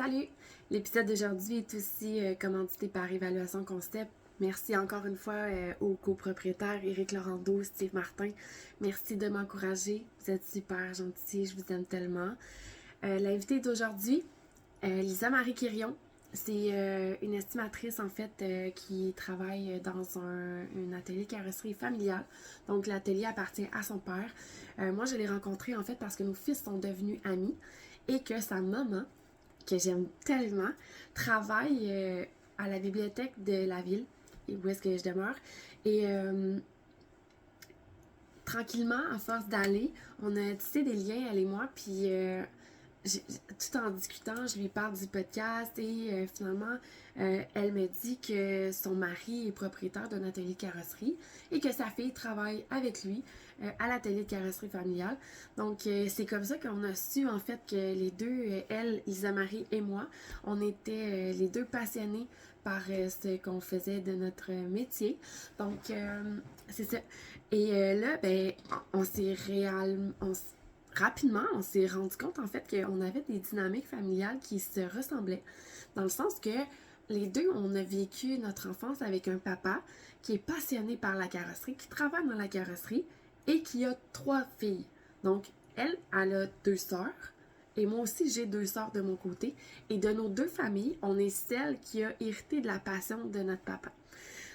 Salut! L'épisode d'aujourd'hui est aussi commandité par Évaluation Concept. Merci encore une fois aux copropriétaires Éric Laurando, Steve Martin. Merci de m'encourager. Vous êtes super gentils, je vous aime tellement. L'invité d'aujourd'hui, Lisa Marie Quirion. C'est une estimatrice en fait qui travaille dans un atelier carrosserie familiale. Donc l'atelier appartient à son père. Moi je l'ai rencontré en fait parce que nos fils sont devenus amis et que sa maman, que j'aime tellement, travaille à la bibliothèque de la ville, où est-ce que je demeure. Et tranquillement, à force d'aller, on a tissé des liens, elle et moi, puis tout en discutant, je lui parle du podcast et finalement, elle me dit que son mari est propriétaire d'un atelier de carrosserie et que sa fille travaille avec lui à l'atelier de carrosserie familiale. Donc, c'est comme ça qu'on a su en fait que les deux, elle, Lisa Marie et moi, on était les deux passionnés par ce qu'on faisait de notre métier. Donc, c'est ça. Et là, ben, on s'est rapidement, on s'est rendu compte en fait qu'on avait des dynamiques familiales qui se ressemblaient. Dans le sens que les deux, on a vécu notre enfance avec un papa qui est passionné par la carrosserie, qui travaille dans la carrosserie et qui a 3 filles. Donc, elle a 2 sœurs. Et moi aussi, j'ai 2 sœurs de mon côté. Et de nos 2 familles, on est celle qui a hérité de la passion de notre papa.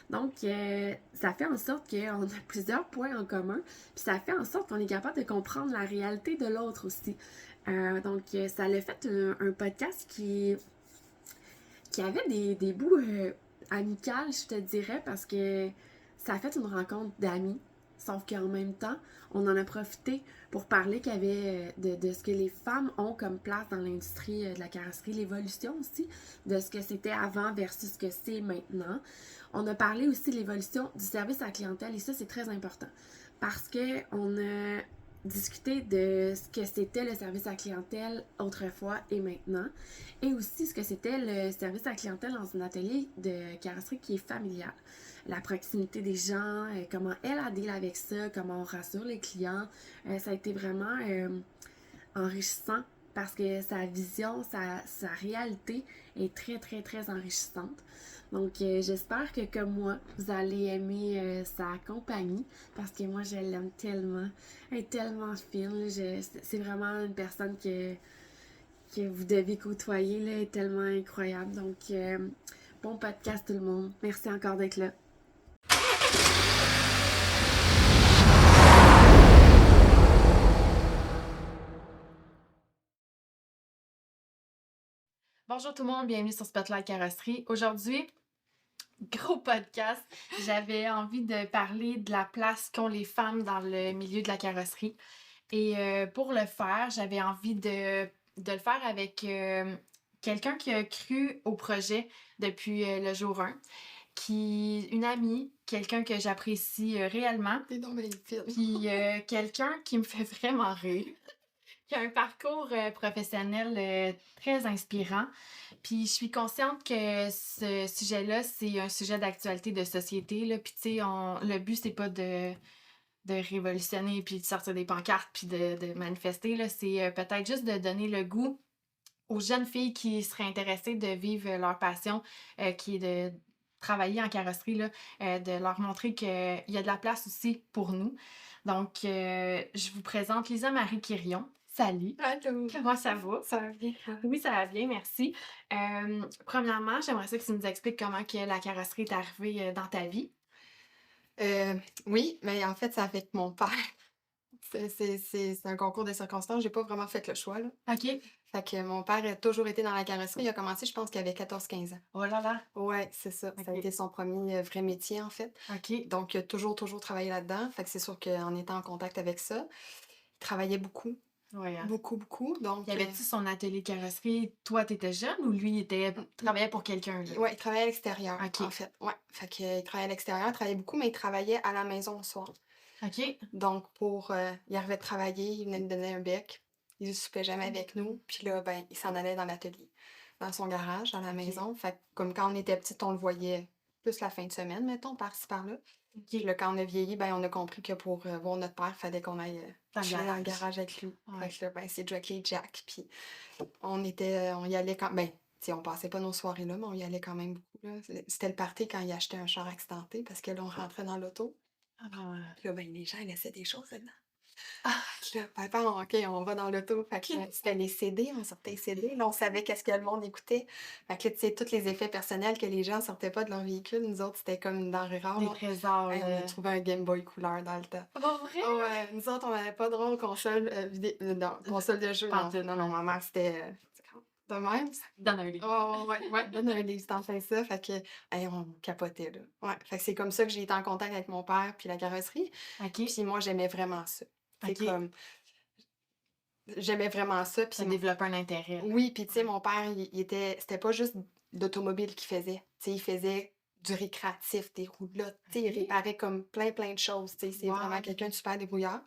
Donc, ça fait en sorte qu'on a plusieurs points en commun, puis ça fait en sorte qu'on est capable de comprendre la réalité de l'autre aussi. Donc, ça a fait un podcast qui avait des bouts amicales, je te dirais, parce que ça a fait une rencontre d'amis. Sauf qu'en même temps, on en a profité pour parler qu'il y avait de ce que les femmes ont comme place dans l'industrie de la carrosserie, l'évolution aussi, de ce que c'était avant versus ce que c'est maintenant. On a parlé aussi de l'évolution du service à la clientèle et ça, c'est très important parce qu'on a discuté de ce que c'était le service à la clientèle autrefois et maintenant et aussi ce que c'était le service à la clientèle dans un atelier de carrosserie qui est familial. La proximité des gens, comment elle a deal avec ça, comment on rassure les clients. Ça a été vraiment enrichissant parce que sa vision, sa réalité est très, très, très enrichissante. Donc, j'espère que comme moi, vous allez aimer sa compagnie parce que moi, je l'aime tellement. Elle est tellement fine. C'est vraiment une personne que vous devez côtoyer. Là, elle est tellement incroyable. Donc, bon podcast tout le monde. Merci encore d'être là. Bonjour tout le monde, bienvenue sur Spotlight Carrosserie. Aujourd'hui, gros podcast, j'avais envie de parler de la place qu'ont les femmes dans le milieu de la carrosserie. Et pour le faire, j'avais envie de le faire avec quelqu'un qui a cru au projet depuis le jour 1, une amie, quelqu'un que j'apprécie réellement, T'es donc bien fine. puis quelqu'un qui me fait vraiment rire, qui a un parcours professionnel très inspirant. Puis je suis consciente que ce sujet-là, c'est un sujet d'actualité de société, là. Puis tu sais, le but, c'est pas de révolutionner, puis de sortir des pancartes, puis de manifester, là. C'est peut-être juste de donner le goût aux jeunes filles qui seraient intéressées de vivre leur passion, qui est de travailler en carrosserie, là, de leur montrer qu'il y a de la place aussi pour nous. Donc, je vous présente Lisa Marie Quirion. Salut! Allô! Comment ça va? Ça va bien? Oui, ça va bien, merci. Premièrement, j'aimerais ça que tu nous expliques comment que la carrosserie est arrivée dans ta vie. Oui, mais en fait, c'est avec mon père. C'est un concours de circonstances. J'ai pas vraiment fait le choix, là. OK. Fait que mon père a toujours été dans la carrosserie. Il a commencé, je pense qu'il avait 14-15 ans. Oh là là! Ouais, c'est ça. Ça a OK. été son premier vrai métier, en fait. OK. Donc, il a toujours travaillé là-dedans. Fait que c'est sûr qu'en étant en contact avec ça, il travaillait beaucoup. Ouais, hein. Beaucoup, beaucoup. Donc, Y avait-tu son atelier de carrosserie? Toi, t'étais jeune ou lui, il travaillait pour quelqu'un, là? ouais, il travaillait à l'extérieur, OK. en fait. Ouais. Fait qu'il travaillait à l'extérieur, il travaillait beaucoup, mais il travaillait à la maison le soir. OK. Donc, il arrivait de travailler, il venait nous donner un bec. Il ne soupait jamais avec nous. Puis là, ben, il s'en allait dans l'atelier, dans son garage, dans la maison. Fait que, comme quand on était petite, on le voyait plus la fin de semaine, mettons, par-ci par-là. Puis OK. là, quand on a vieilli, ben, on a compris que pour, voir notre père, fallait qu'on aille, Dans le chiller dans le garage. garage avec lui. Fait Ouais. que là, ben, c'est Jockey Jack, puis on y allait quand ben, tu sais, on passait pas nos soirées là, mais on y allait quand même beaucoup, là. C'était le party quand il achetait un char accidenté parce que là, on rentrait dans l'auto, Ah, puis là, ben, les gens, ils laissaient des choses dedans. ah, Puis là, papa, OK, on va dans l'auto. Fait que OK. c'était les CD, on sortait les CD. Là, on savait qu'est-ce que le monde écoutait. Fait que là, tu sais, tous les effets personnels que les gens sortaient pas de leur véhicule, nous autres, c'était comme une denrée rare, Des là. trésors, Hey, on a là. trouvé un Game Boy couleur dans le temps. Pas vrai? Ah ouais, nous autres, on n'avait pas de droit aux consoles, non, consoles de jeux, non. Pantoute, Non, non, ouais. ma mère, c'était, de même. Dans un lit. Ouais, ouais, donne un livre, t'en fais ça. Fait que, hey, on capotait, là. Ouais, fait que c'est comme ça que j'ai été en contact avec mon père puis la carrosserie. OK. Puis moi, j'aimais vraiment ça. C'est OK. comme, j'aimais vraiment ça. Ça Puis développe un intérêt, là. oui, puis tu sais, Ouais. mon père, c'était pas juste d'automobile qu'il faisait. Tu sais, il faisait du récréatif, des roulottes, tu sais, il OK. réparait comme plein de choses. Tu sais, c'est vraiment Wow. quelqu'un de super débrouillard.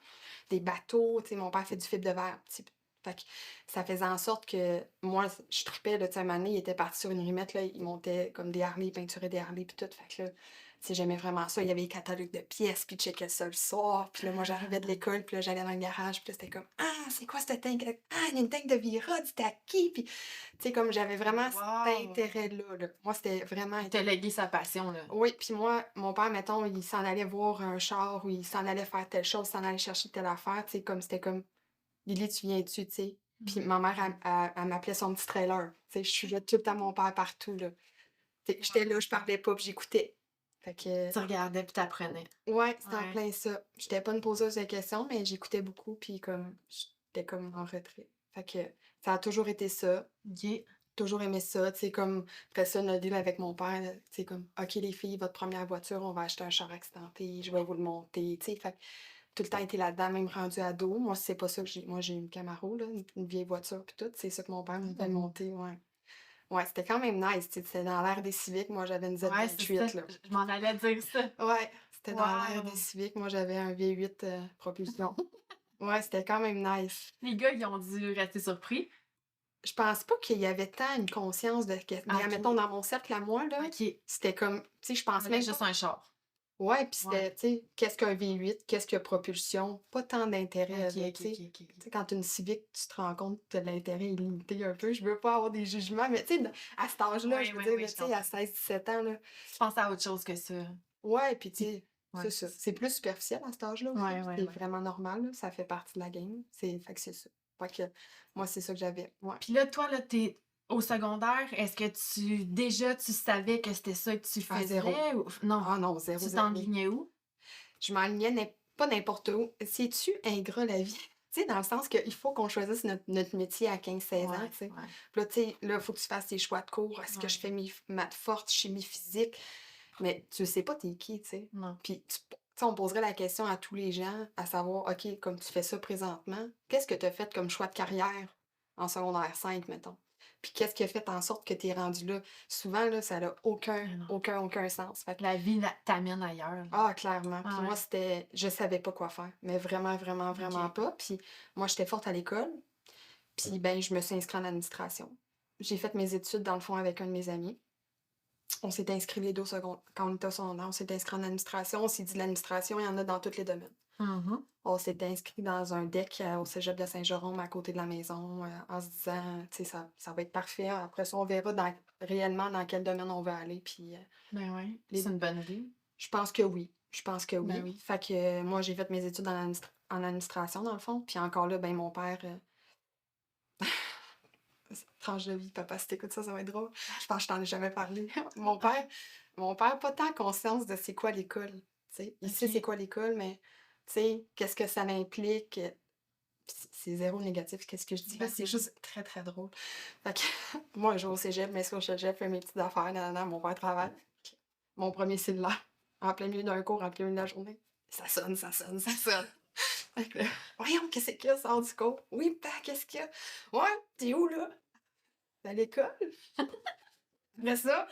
Des bateaux, tu sais, mon père fait du fibre de verre. Tu sais. Fait que ça faisait en sorte que moi, je tripais, là, tu sais, un moment donné, il était parti sur une rimette, là, il montait comme des Harley, il peinturait des Harley, puis tout. Fait que là, tu sais, j'aimais vraiment ça. Il y avait les catalogues de pièces, puis je checkais ça le soir. Puis là, moi, j'arrivais de l'école, puis là, j'allais dans le garage, puis là, c'était comme, ah, c'est quoi cette tank? Ah, il y a une tank de Vira, c'était à qui? Puis, tu sais, comme j'avais vraiment cet Wow! intérêt-là, là. Moi, c'était vraiment. Il t'a légué sa passion, là. Oui, puis moi, mon père, mettons, il s'en allait voir un char ou il s'en allait faire telle chose, il s'en allait chercher telle affaire, tu sais, comme c'était comme, Lily, tu viens-tu, tu sais? Puis ma mère, elle m'appelait son petit trailer. Tu sais, je suivais tout le temps mon père partout, là. Tu sais, j'étais là, je parlais pas, puis j'écoutais. Fait que, Tu regardais puis t'apprenais. ouais, c'était en Ouais. plein ça. J'étais pas une poseuse de questions, mais j'écoutais beaucoup, puis comme, j'étais comme en retrait. Fait que ça a toujours été ça. OK. Toujours aimé ça, tu sais, comme, après ça, notre deal avec mon père, tu sais, comme, OK, les filles, votre première voiture, on va acheter un char accidenté, je vais vous le monter, tu sais, fait que tout le temps été là-dedans, même rendu ado. Moi, c'est pas ça que j'ai. Moi, j'ai une Camaro, là, une vieille voiture, puis tout. C'est ça que mon père me fait monter, ouais. Ouais, c'était quand même nice, tu sais, c'était dans l'ère des Civiques. Moi, j'avais une Ouais, c'est ça. Z28, là. Je m'en allais dire ça. Ouais, c'était dans l'ère Wow! des Civiques. Moi, j'avais un V8 propulsion. Ouais, c'était quand même nice. Les gars, ils ont dû rester surpris. Je pense pas qu'il y avait tant une conscience de. Mais, OK. mettons, dans mon cercle à moi, là, OK. c'était comme. Tu sais, je pense Fallait même juste pas. un char. Ouais, puis Ouais. c'était, tu sais, qu'est-ce qu'un V8, qu'est-ce que propulsion, pas tant d'intérêt, OK, là, OK, tu sais. OK, OK. Tu sais, quand tu une Civic, tu te rends compte que l'intérêt est limité un peu. Je veux pas avoir des jugements, mais tu sais, à cet âge-là, Oui, je veux oui, dire, oui, là, je tu sais, à comprends. 16-17 ans, là. Je pense à autre chose que ça. Ouais, puis tu Puis sais, ouais. c'est ça. C'est plus superficiel à cet âge-là aussi, Ouais, puis ouais, c'est ouais. vraiment normal, là. Ça fait partie de la game. Fait que c'est ça. Fait que moi, c'est ça que j'avais. Ouais. Puis là, toi, là, t'es au secondaire, est-ce que tu savais que c'était ça que tu À zéro. faisais ou non? Ah non, zéro, Tu zéro. t'enlignais où? Je m'enlignais pas n'importe où. C'est-tu ingrat la vie? Tu sais, dans le sens qu'il faut qu'on choisisse notre métier à 15-16 ans, tu sais. Ouais. Puis là, tu sais, là, il faut que tu fasses tes choix de cours. Est-ce que je Ouais. fais maths fortes, chimie physique? Mais tu sais pas t'es qui, tu sais. Non. Puis, tu sais, on poserait la question à tous les gens, à savoir, OK, comme tu fais ça présentement, qu'est-ce que tu as fait comme choix de carrière en secondaire 5, mettons? Puis qu'est-ce qui a fait en sorte que tu es rendu là? Souvent, là, ça n'a Mais non. aucun sens. Fait que, La vie t'amène ailleurs, là. ah, clairement. Puis Ah moi, ouais. c'était. Je savais pas quoi faire. Mais vraiment OK. pas. Puis moi, j'étais forte à l'école. Puis, ben, je me suis inscrite en administration. J'ai fait mes études, dans le fond, avec un de mes amis. On s'est inscrits les deux quand on était au secondaire. On s'est inscrits en administration. On s'est dit, l'administration, il y en a dans tous les domaines. Mhm. On s'est inscrits dans un deck au cégep de Saint-Jérôme, à côté de la maison, en se disant, tu sais, ça va être parfait. Après ça, on verra réellement dans quel domaine on veut aller. Puis, Ben ouais. les C'est une bonne idée. je pense que oui. Je pense que Ben oui. oui. Fait que moi, j'ai fait mes études en administration, dans le fond. Puis encore là, ben mon père. Tranche de vie, papa, si t'écoutes ça, ça va être drôle. Je pense que je t'en ai jamais parlé. Mon père, pas tant conscience de c'est quoi l'école. Tu sais. Il sait OK. c'est quoi l'école, mais tu sais, qu'est-ce que ça implique. Puis c'est zéro négatif, qu'est-ce que je dis là, c'est juste très, très drôle. Fait que moi, je vais au cégep, mais au cégep, fais mes petites affaires, mon père travaille. Mon premier cellulaire, en plein milieu d'un cours, en plein milieu de la journée. Ça sonne, ça sonne, ça sonne. Fait que là, voyons, qu'est-ce qu'il y a, sort du cours? Oui, papa, qu'est-ce qu'il y a? Ouais, t'es où, là? À l'école. Après ça,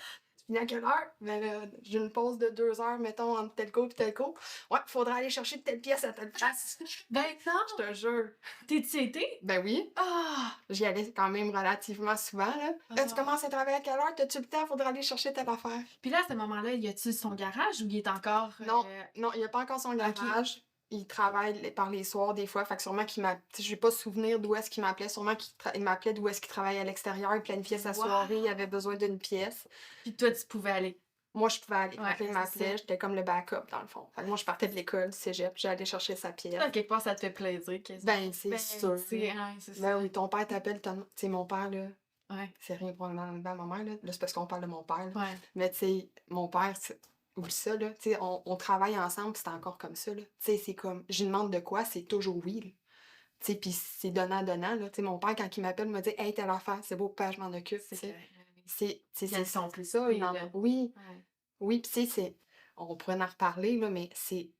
tu finis à quelle heure? Ben là, j'ai une pause de 2 heures, mettons, entre tel cours et tel cours. Ouais, faudra aller chercher telle pièce à telle place. Ben non! Je te jure. T'es-tu été? Ben oui. Ah! J'y allais quand même relativement souvent, là. Tu commences à travailler à quelle heure? T'as-tu le temps? Faudra aller chercher telle affaire. Puis là, à ce moment-là, y a-tu son garage ou il est encore. Non, non, il n'y a pas encore son Ok. garage. Il travaille par les soirs des fois. Fait que sûrement qu'il m'a. Je n'ai pas souvenir d'où est-ce qu'il m'appelait. Sûrement il m'appelait d'où est-ce qu'il travaillait à l'extérieur. Il planifiait sa soirée. Il avait besoin d'une pièce. Puis toi, tu pouvais aller. Moi, je pouvais aller. Ouais, Fait que là, il c'est m'appelait. ça. J'étais comme le backup, dans le fond. Fait que moi, je partais de l'école, du cégep. J'allais chercher sa pièce. À quelque part, ça te fait plaisir, quasiment. Ben, c'est Ben, sûr. c'est Ben ça. oui, ton père t'appelle. Tu sais, mon père, là. Ouais. C'est rien pour enlever à ma mère, là. Là, c'est parce qu'on parle de mon père, là. Ouais. Mais tu sais, mon père, oublie ça, là. Tu sais, on travaille ensemble, puis c'est encore comme ça, là. Tu sais, c'est comme, je lui demande de quoi, c'est toujours oui, là. Tu sais, puis c'est donnant-donnant, là. Tu sais, mon père, quand il m'appelle, me dit « Hey, telle affaire, c'est beau, père, je m'en occupe. » Tu sais, Ils sont plus ça, coupés, là. oui, Ouais. oui, puis tu sais, on pourrait en reparler, là, mais c'est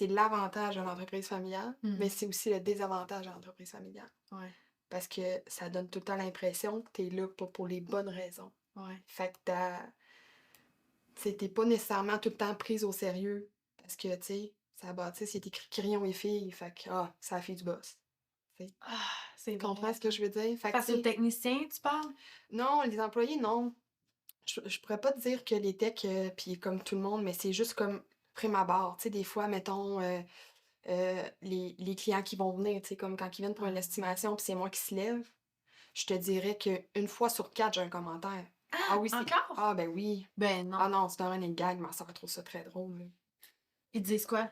l'avantage de l'entreprise familiale, mais c'est aussi le désavantage de l'entreprise familiale. Ouais. Parce que ça donne tout le temps l'impression que t'es là pas pour les bonnes raisons. Ouais. Fait que t'es pas nécessairement tout le temps prise au sérieux. Parce que, tu sais, ça bâtisse, il est écrit crayon et fille. Fait que, c'est la fille du boss. Ah, c'est Tu comprends vrai. ce que je veux dire? Fait que, Face tu aux sais, techniciens, tu parles? non, les employés, non. Je pourrais pas te dire que les techs, puis comme tout le monde, mais c'est juste comme prime abord. Tu sais, des fois, mettons, les clients qui vont venir, tu sais, comme quand ils viennent pour une estimation, puis c'est moi qui se lève, je te dirais qu'une fois sur 4, j'ai un commentaire. Ah oui, c'est. Encore? Ah ben oui. Ben Ah non. non, c'est un running gag, ma soeur trouve ça très drôle, là. Ils disent quoi?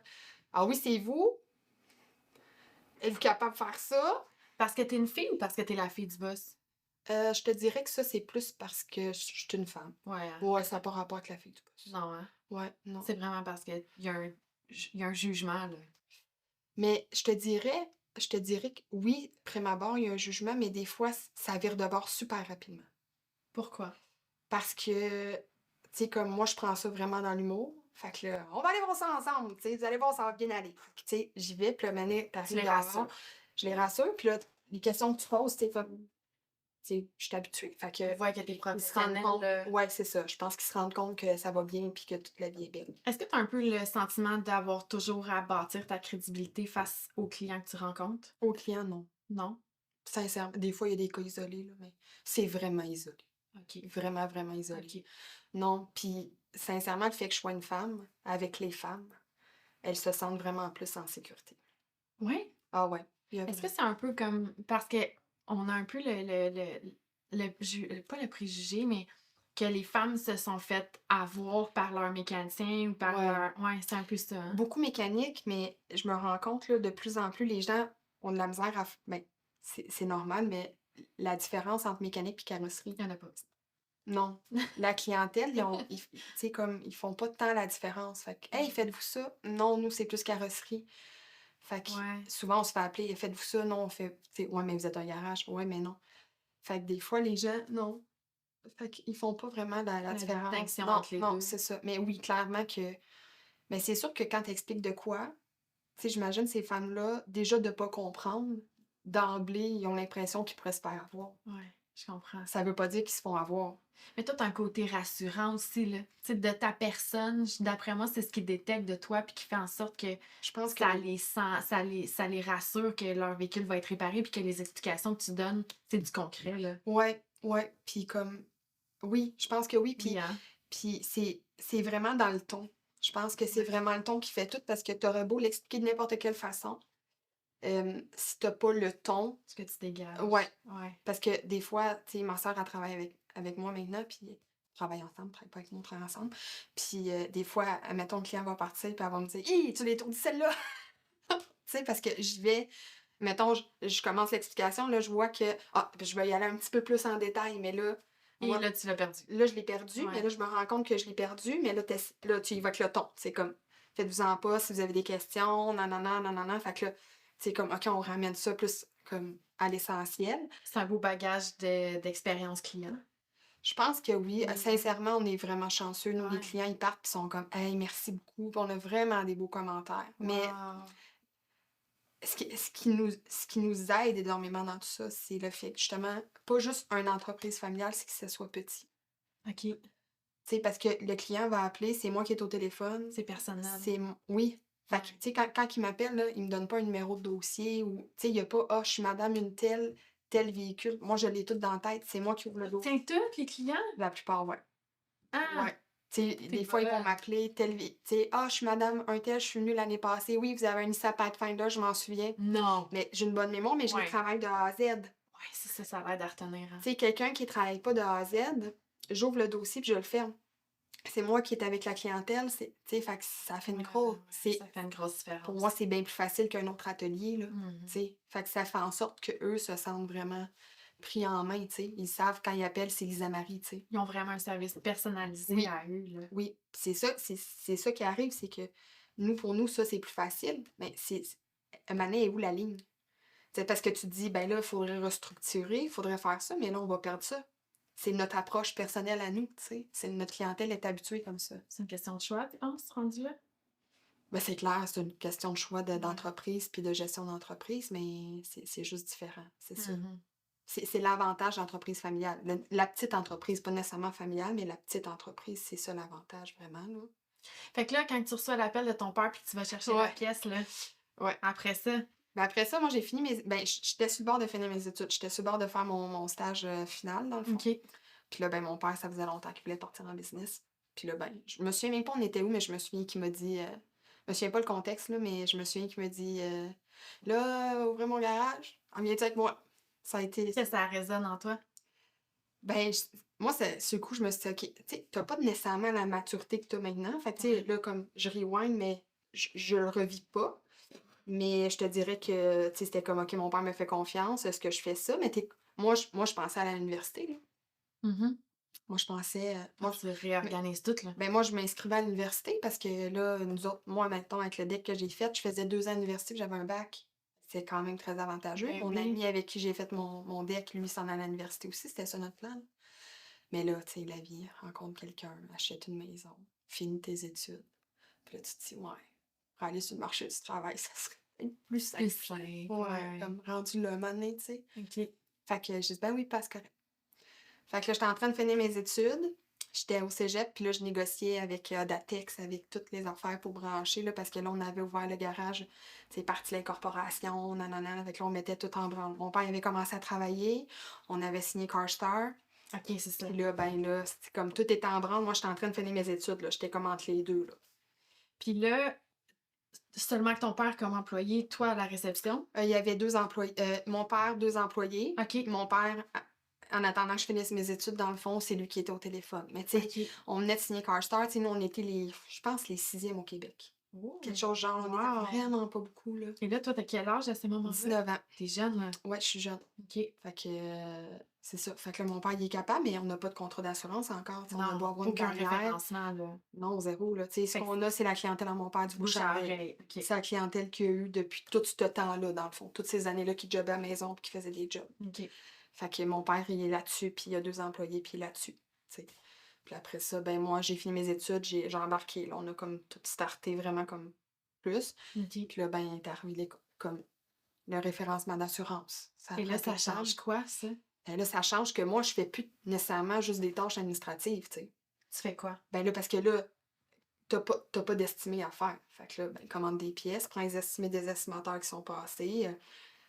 Ah oui, c'est vous? Êtes-vous capable de faire ça? Parce que t'es une fille ou parce que t'es la fille du boss? Je te dirais que ça, c'est plus parce que je suis une femme. Ouais. Hein? Ouais, ça n'a pas rapport avec la fille du boss. Non, hein? Ouais, non. C'est vraiment parce qu'il y a un jugement, là. Mais je te dirais que oui, prime abord, il y a un jugement, mais des fois, ça vire de bord super rapidement. Pourquoi? Parce que, tu sais, comme moi, je prends ça vraiment dans l'humour. Fait que là, on va aller voir ça ensemble, tu sais, vous allez voir, ça va bien aller. Puis, tu sais, j'y vais, puis là, mané, t'arrives les dehors, rassures. je les rassure, puis là, les questions que tu poses, tu sais, je suis habituée. Fait que, Tu vois que t'es ils se rendent professionnelle, compte, là. ouais, c'est ça. Je pense qu'ils se rendent compte que ça va bien, puis que toute la vie est belle. Est-ce que t'as un peu le sentiment d'avoir toujours à bâtir ta crédibilité face aux clients que tu rencontres? Aux clients, non. Non? Sincèrement, des fois, il y a des cas isolés, là, mais c'est vraiment isolé. OK. Vraiment, vraiment isolé. OK. Non, puis sincèrement, le fait que je sois une femme, avec les femmes, elles se sentent vraiment plus en sécurité. Ouais? Ah ouais. Est-ce que c'est un peu comme. Parce que on a un peu pas le préjugé, mais que les femmes se sont faites avoir par leur mécanicien ou par Ouais. leur. Ouais, c'est un peu ça. Hein? Beaucoup mécanique, mais je me rends compte, là, de plus en plus, les gens ont de la misère à. Ben, c'est normal, mais la différence entre mécanique et carrosserie, Il y en a pas. non. La clientèle, tu sais, comme, ils font pas tant la différence. Fait que, hey, faites-vous ça? Non, nous, c'est plus carrosserie. Fait que Ouais. souvent, on se fait appeler, faites-vous ça? Non, on fait, tu sais, ouais, mais vous êtes un garage. Ouais, mais non. Fait que des fois, les gens, non. Fait qu'ils font pas vraiment la différence. distinction Non, entre les non, deux. c'est ça. Mais oui, clairement que. Mais c'est sûr que quand tu expliques de quoi, tu sais, j'imagine ces femmes-là, déjà de pas comprendre, d'emblée, ils ont l'impression qu'ils pourraient se faire avoir. Ouais, je comprends. Ça veut pas dire qu'ils se font avoir. Mais toi, t'as un côté rassurant aussi, là. Tu sais, de ta personne, d'après moi, c'est ce qui détecte de toi puis qui fait en sorte que Je pense que ça oui. les sent, ça les rassure que leur véhicule va être réparé puis que les explications que tu donnes, c'est du concret, là. Ouais, ouais. Puis comme. Oui, je pense que oui. Puis, Oui, hein? puis c'est vraiment dans le ton. Je pense que c'est vraiment le ton qui fait tout parce que t'aurais beau l'expliquer de n'importe quelle façon. Si t'as pas le ton, Ce que tu dégages. ouais. Ouais. Parce que des fois, tu sais, ma soeur, elle travaille avec moi maintenant, puis on travaille ensemble, on travaille pas avec moi, on travaille ensemble. Puis des fois, mettons, le client va partir, puis elle va me dire « Hi, tu l'étourdis celle-là! » Tu sais, parce que j'y vais, mettons, je commence l'explication, là, je vois que, je vais y aller un petit peu plus en détail, mais là, Et moi, là, tu l'as perdu. là, je l'ai perdu, Ouais. mais là, je me rends compte que je l'ai perdu, mais là, là tu y vas avec le ton. C'est comme, faites-vous-en pas si vous avez des questions, nanana, nanana. Fait que là, c'est comme, OK, on ramène ça plus comme à l'essentiel. C'est un beau bagage d'expérience client. Je pense que oui. Oui. Sincèrement, on est vraiment chanceux. Nous, les Ouais. clients, ils partent et sont comme, hey, merci beaucoup. Puis on a vraiment des beaux commentaires. Mais Wow. ce qui nous aide énormément dans tout ça, c'est le fait que justement, pas juste une entreprise familiale, c'est que ce soit petit. OK. Tu sais, parce que le client va appeler, c'est moi qui est au téléphone. C'est personnel. Oui. Fait que, Ouais. tu sais, quand il m'appelle, là, il me donne pas un numéro de dossier ou, tu sais, il y a pas, ah, je suis madame une telle, tel véhicule. Moi, je l'ai tout dans la tête. C'est moi qui ouvre le dossier. Tiens, tous les clients? La plupart, ouais. Ah! Ouais. Tu sais, T'es des fois, ils vont bonne. m'appeler, tu sais, ah, je suis madame un tel, je suis venue l'année passée. Oui, vous avez un Nissan Pathfinder, je m'en souviens. Non. Mais j'ai une bonne mémoire, mais je les Ouais. travaille de A à Z. Ouais, c'est ça, ça a l'air de retenir, hein. Tu sais, quelqu'un qui travaille pas de A à Z, j'ouvre le dossier puis je le ferme. C'est moi qui est avec la clientèle, tu sais, fait que ça fait une Ouais, grosse. ça fait une grosse Pour moi, différence. c'est bien plus facile qu'un autre atelier, là. Mhm. Tu sais, fait que ça fait en sorte qu'eux se sentent vraiment pris en main, tu sais. Ils savent quand ils appellent, c'est Lisa Marie, tu sais. Ils ont vraiment un service personnalisé Oui, à eux, là. oui. C'est ça qui arrive, c'est que pour nous, ça, c'est plus facile. Mais à un moment donné, est où la ligne? C'est parce que tu te dis, ben là, il faudrait restructurer, il faudrait faire ça, mais là, on va perdre ça. C'est notre approche personnelle à nous, tu sais. Notre clientèle est habituée comme ça. C'est une question de choix, tu penses, rendu là? Ben, c'est clair, c'est une question de choix Ouais. d'entreprise puis de gestion d'entreprise, mais c'est juste différent, c'est ça. Mhm. C'est l'avantage d'entreprise familiale. La petite entreprise, pas nécessairement familiale, mais la petite entreprise, c'est ça l'avantage vraiment, là. Fait que là, quand tu reçois l'appel de ton père puis que tu vas chercher la Ouais. pièce, là, Ouais. après ça, Ben après ça, moi, j'ai fini j'étais sur le bord de finir mes études. J'étais sur le bord de faire mon stage final, dans le fond. OK. Puis là, ben, mon père, ça faisait longtemps qu'il voulait partir en business. Puis là, ben, je me souviens même pas on était où, mais je me souviens qu'il m'a dit. Je me souviens pas le contexte, là, mais je me souviens qu'il m'a dit là, ouvrez mon garage, viens-tu avec moi? Ça a été. Qu'est-ce que ça résonne en toi? Ben, moi, sur le coup, je me suis dit, OK, tu sais, t'as pas nécessairement la maturité que t'as maintenant. Fait que, tu sais, là, comme je rewind, mais je le revis pas. Mais je te dirais que, tu sais, c'était comme, OK, mon père me fait confiance, est-ce que je fais ça? Mais moi, je pensais à l'université, là. Mhm. Moi, je pensais. Tu réorganises tout, là. Ben moi, je m'inscrivais à l'université parce que là, nous autres, moi, maintenant, avec le DEC que j'ai fait, je faisais 2 ans d'université puis j'avais un bac. C'est quand même très avantageux. Ben Mon oui. ami avec qui j'ai fait mon DEC, lui, s'en allait à l'université aussi. C'était ça notre plan, là. Mais là, tu sais, la vie, rencontre quelqu'un, achète une maison, finis tes études. Puis là, tu te dis, ouais, pour aller sur le marché du travail, ça serait peut-être plus simple. Plus simple, ouais. Comme rendu le moment donné, tu sais. OK. Fait que j'ai dit, ben oui, passe correct. Fait que là, j'étais en train de finir mes études. J'étais au cégep, puis là, je négociais avec Datex, avec toutes les affaires pour brancher, là, parce que là, on avait ouvert le garage, c'est parti l'incorporation, nanana, avec là, on mettait tout en branle. Mon père avait commencé à travailler, on avait signé CarStar, OK, c'est ça. puis là, ben là, c'était comme tout était en branle. Moi, j'étais en train de finir mes études, là, j'étais comme entre les deux, là. Puis là, seulement que ton père comme employé, toi à la réception. Il y avait 2 employés, mon père, 2 employés. OK. Mon père, en attendant que je finisse mes études, dans le fond, c'est lui qui était au téléphone. Mais tu sais, OK. on venait de signer CarStar, tu sais, nous, on était je pense, les 6e au Québec. Oh, Quelque chose genre, on wow. était vraiment pas beaucoup, là. Et là, toi, t'as quel âge à ce moment-là? 19 ans. T'es jeune, là. Ouais, je suis jeune. OK. Fait que c'est ça. Fait que là, mon père, il est capable, mais on n'a pas de contrat d'assurance encore. Tu sais, on Non, doit avoir une aucun carrière. référencement, là. Non, zéro, là. Tu sais, ce Fait que qu'on a, c'est la clientèle à mon père du bouche à bouche-à-oreille. oreille. OK. C'est la clientèle qu'il y a eu depuis tout ce temps-là, dans le fond. Toutes ces années-là qu'il jobait à la maison puis qu'il faisait des jobs. OK. Fait que mon père, il est là-dessus, puis il y a 2 employés, puis il est là-dessus. Tu sais. Puis après ça, ben moi, j'ai fini mes études, j'ai embarqué. Là, on a comme tout starté vraiment comme plus. OK. Puis là, ben, est arrivé comme le référencement d'assurance. Et là, prend ça tout le change temps. quoi, ça? Ben là, ça change que moi, je fais plus nécessairement juste des tâches administratives, tu sais. Tu fais quoi? Ben là, parce que là, t'as pas d'estimé à faire. Fait que là, ben, commande des pièces, prends les estimés des estimateurs qui sont passés.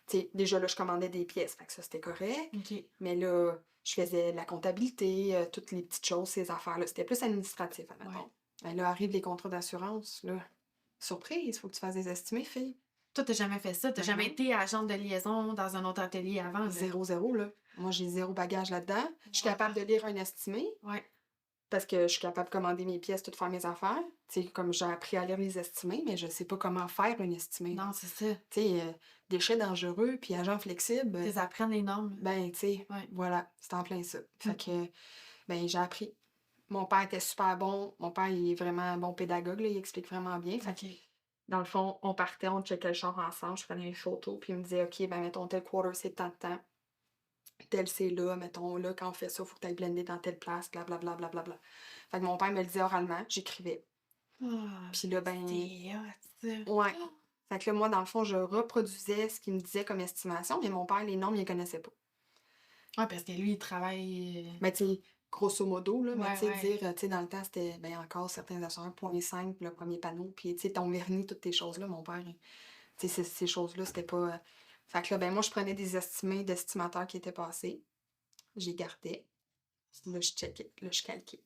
Tu sais, déjà là, je commandais des pièces, fait que ça, c'était correct. OK. Mais là, je faisais de la comptabilité, toutes les petites choses, ces affaires-là. C'était plus administratif, admettons. Ouais. Ben là, arrivent les contrats d'assurance, là. Surprise, faut que tu fasses des estimés, fille. Toi, t'as jamais fait ça? T'as Ben jamais non. été agente de liaison dans un autre atelier avant, là? 0, là. Moi, j'ai 0 bagage là-dedans. Je suis Wow. capable de lire un estimé Ouais. parce que je suis capable de commander mes pièces, tout faire mes affaires. Tu sais, comme j'ai appris à lire les estimés, mais je sais pas comment faire un estimé. Non, c'est ça. Tu sais, déchets dangereux puis agents flexibles, Ils apprennent les normes. ben, tu sais, Ouais. voilà, c'est en plein ça. Fait que, ben, j'ai appris. Mon père était super bon. Mon père, il est vraiment un bon pédagogue, là, il explique vraiment bien. Fait que, OK. dans le fond, on partait, on checkait le char ensemble, je prenais les photos, puis il me disait, OK, ben, mettons, tel quarter, c'est tant de temps. Tel, c'est là, mettons, là, quand on fait ça, il faut que tu ailles blender dans telle place, blablabla, blablabla. Fait que mon père me le disait oralement, j'écrivais. Ah, Puis là, ben, c'est hot, ça. ouais. Fait que là, moi, dans le fond, je reproduisais ce qu'il me disait comme estimation, mais mon père, les normes, il les connaissait pas. Ouais, parce que lui, il travaille. Mais tu sais, grosso modo, là, mais Ouais, tu sais, ouais. dire, tu sais, dans le temps, c'était, ben, encore certains assureurs, 0,5 le premier panneau, puis tu sais, ton vernis, toutes tes choses-là, mon père, tu sais, ces choses-là, c'était pas. Fait que là, ben, moi, je prenais des estimés d'estimateurs qui étaient passés, j'y gardais, là, je checkais, là, je calquais.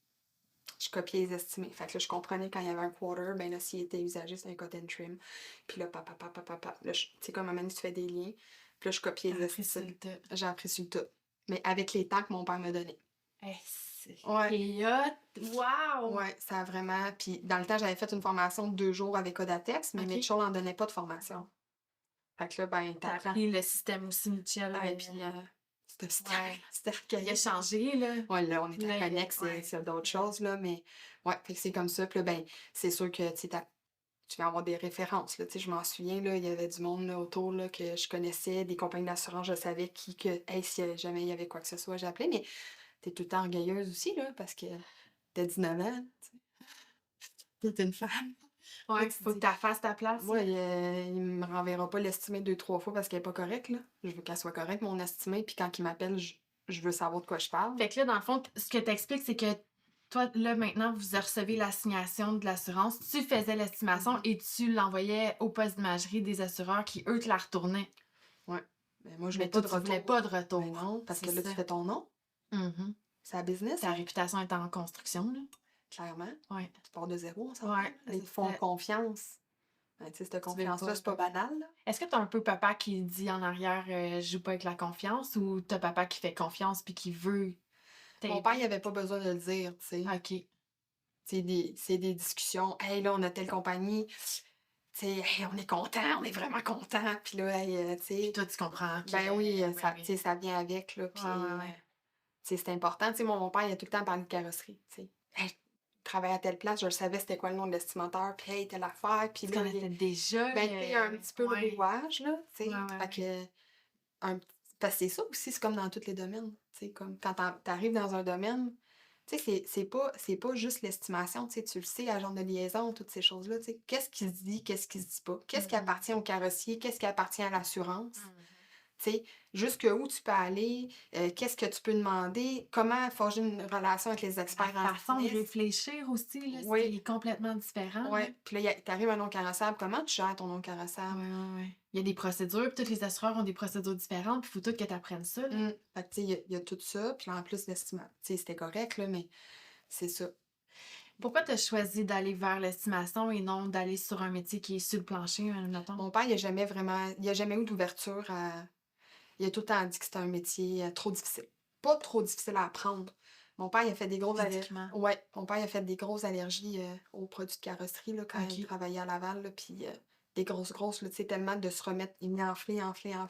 Je copiais les estimés. Fait que là, je comprenais quand il y avait un quarter, ben là, s'il était usagé, c'est un cut and trim. Puis là, papa. Là, tu sais, comme à un moment donné, tu fais des liens. Puis là, je copiais T'as les appris sur estimés. le tas. J'ai appris sur le tas. Mais avec les temps que mon père me donnait. Hey, c'est Ouais, hot! Wow! ouais, ça a vraiment. Puis dans le temps, j'avais fait une formation de 2 jours avec Codatex, mais OK. Mitchell n'en donnait pas de formation. Fait que là, ben, T'as t'apprends. appris le système aussi, Mitchell. Ah, et puis, c'était Ouais. c'était Il a archaïque. changé, là. Ouais, là, on est Là, à Connex, ouais. c'est d'autres choses, là, mais ouais, fait que c'est comme ça. Puis là, ben, c'est sûr que, tu sais, tu vas avoir des références, là. Tu sais, je m'en souviens, là, il y avait du monde, là, autour, là, que je connaissais, des compagnies d'assurance, je savais hey, si jamais il y avait quoi que ce soit, j'appelais, mais t'es tout le temps orgueilleuse aussi, là, parce que t'as 19 ans, tu sais. T'es une femme. Là, Ouais, tu te faut que dis, tu fasses ta place, moi, là. il me renverra pas l'estimé 2, 3 fois parce qu'elle est pas correcte, là. Je veux qu'elle soit correcte, mon estimé, puis quand il m'appelle, je veux savoir de quoi je parle. Fait que là, dans le fond, ce que t'expliques, c'est que toi, là, maintenant, vous recevez l'assignation de l'assurance, tu faisais l'estimation Mhm. et tu l'envoyais au poste d'imagerie des assureurs qui, eux, te la retournaient. Ouais. Mais moi, je Mais voulais pas toi, de tu voulais retour. pas de Ben retour. non, parce C'est que là, tu ça. fais ton nom. Mhm. C'est la business, Ta hein, réputation est en construction, là. clairement. Ouais. Tu pars de zéro, on s'entend. Ouais, Là, ils te c'est font ça. confiance. Ben, tu sais, cette Tu veux confiance-là, pas. c'est pas banal, là. Est-ce que t'as un peu papa qui dit en arrière je joue pas avec la confiance ou t'as papa qui fait confiance puis qui veut Mon père, il t'aider? avait pas besoin de le dire, tu sais. OK. C'est des discussions. Hey, là, on a telle compagnie. Tu sais, hey, on est content, on est vraiment content. Puis là, hey, tu Puis sais, toi, tu comprends que. ben oui, Oui, ça, tu oui. sais, ça vient avec, là. Ouais, Puis, ouais, ouais. tu sais, c'est important. Tu sais, mon père, il a tout le temps parlé de carrosserie, tu sais. Hey, travaille à telle place, je le savais c'était quoi le nom de l'estimateur, puis hey, telle affaire, puis Tu là, connaissais déjà ben, tu sais, il y a un le. petit peu le Ouais. rouage, là, tu Ouais, sais. ouais, Fait ouais. que, parce que c'est ça aussi, c'est comme dans tous les domaines, tu sais, comme quand t'arrives dans un domaine, tu sais, c'est pas juste l'estimation, tu sais, tu le sais, agent de liaison, toutes ces choses-là, tu sais. Qu'est-ce qui se dit, qu'est-ce qui se dit pas? Qu'est-ce qui Mhm. appartient au carrossier? Qu'est-ce qui appartient à l'assurance? Mhm. Tu sais, jusqu'où tu peux aller, qu'est-ce que tu peux demander, comment forger une relation avec les La experts en façon de business. réfléchir aussi, là, Oui, c'est complètement différent, là. oui. Puis là, t'arrives à un non carrossable, comment tu gères ton non carrossable? Ouais, ouais, ouais. Il y a des procédures, puis tous les assureurs ont des procédures différentes, puis il faut tout que tu apprennes ça, là. Fait que, tu sais, il y a tout ça, puis là, en plus, l'estimation. Tu sais, c'était correct, là, mais c'est ça. Pourquoi tu as choisi d'aller vers l'estimation et non d'aller sur un métier qui est sur le plancher, mettons? Mon père, il a jamais eu d'ouverture à. Il a tout le temps dit que c'était un métier trop difficile. Pas trop difficile à apprendre. Mon père, il a fait des grosses allergies. Physiquement. Ouais, mon père, il a fait des grosses allergies aux produits de carrosserie là, quand il OK. travaillait à Laval. Là, puis des grosses, là, tu sais, tellement de se remettre. Il venait enflé. Ah,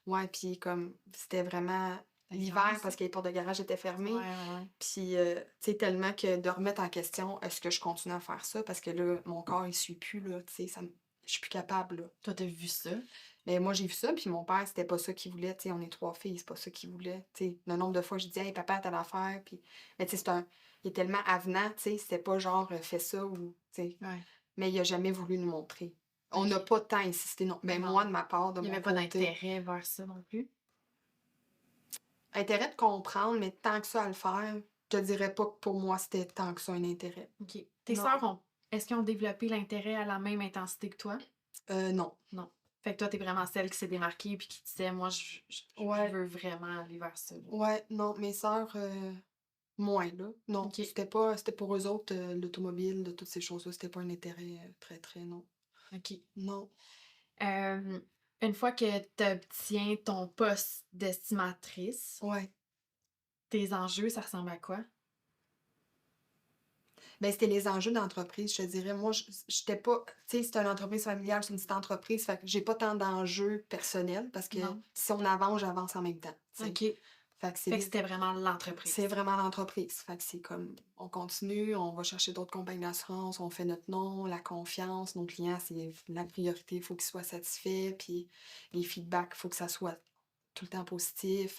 Ouais, puis comme c'était vraiment c'est l'hiver grave, ça. parce que les portes de garage étaient Ouais, fermées. ouais, ouais. Puis, tu sais, tellement que de remettre en question, est-ce que je continue à faire ça? Parce que là, mon corps, il suit plus, là, tu sais, je suis plus capable, là. Toi, t'as vu ça. Mais moi, j'ai vu ça, puis mon père, c'était pas ça qu'il voulait, tu sais, on est 3 filles, c'est pas ça qu'il voulait, tu sais. Le nombre de fois, je dis, hey, papa, t'as l'affaire, puis. Mais tu sais, il est tellement avenant, tu sais, c'était pas genre, fais ça ou, tu sais. Ouais. Mais il a jamais voulu nous montrer. On n'a OK. pas tant insisté, non. Ben, Non. moi, de ma part, de Il n'y mon avait pas côté. d'intérêt vers ça non plus. Intérêt de comprendre, mais tant que ça à le faire, je te dirais pas que pour moi, c'était tant que ça un intérêt. OK. Tes Non. sœurs ont. Est-ce qu'ils ont développé l'intérêt à la même intensité que toi? Non. Non. Fait que toi, t'es vraiment celle qui s'est démarquée puis qui disait, moi, je Ouais. veux vraiment aller vers ça, là. Ouais, non, mes sœurs, moins, là. Non, OK. c'était pour eux autres, l'automobile, de toutes ces choses-là, c'était pas un intérêt très, très, non. OK. Non. Euh, une fois que tu obtiens ton poste d'estimatrice, Ouais. tes enjeux, ça ressemble à quoi? Ben, c'était les enjeux d'entreprise, je te dirais. Moi, j'étais pas. Tu sais, c'est une entreprise familiale, c'est une petite entreprise, fait que j'ai pas tant d'enjeux personnels parce que Non. si on avance, j'avance en même temps. Tu sais. OK. Fait que c'est Fait que c'était vraiment l'entreprise. c'est vraiment l'entreprise. Fait que c'est comme, on continue, on va chercher d'autres compagnies d'assurance, on fait notre nom, la confiance, nos clients, c'est la priorité, il faut qu'ils soient satisfaits, puis les feedbacks, il faut que ça soit tout le temps positif.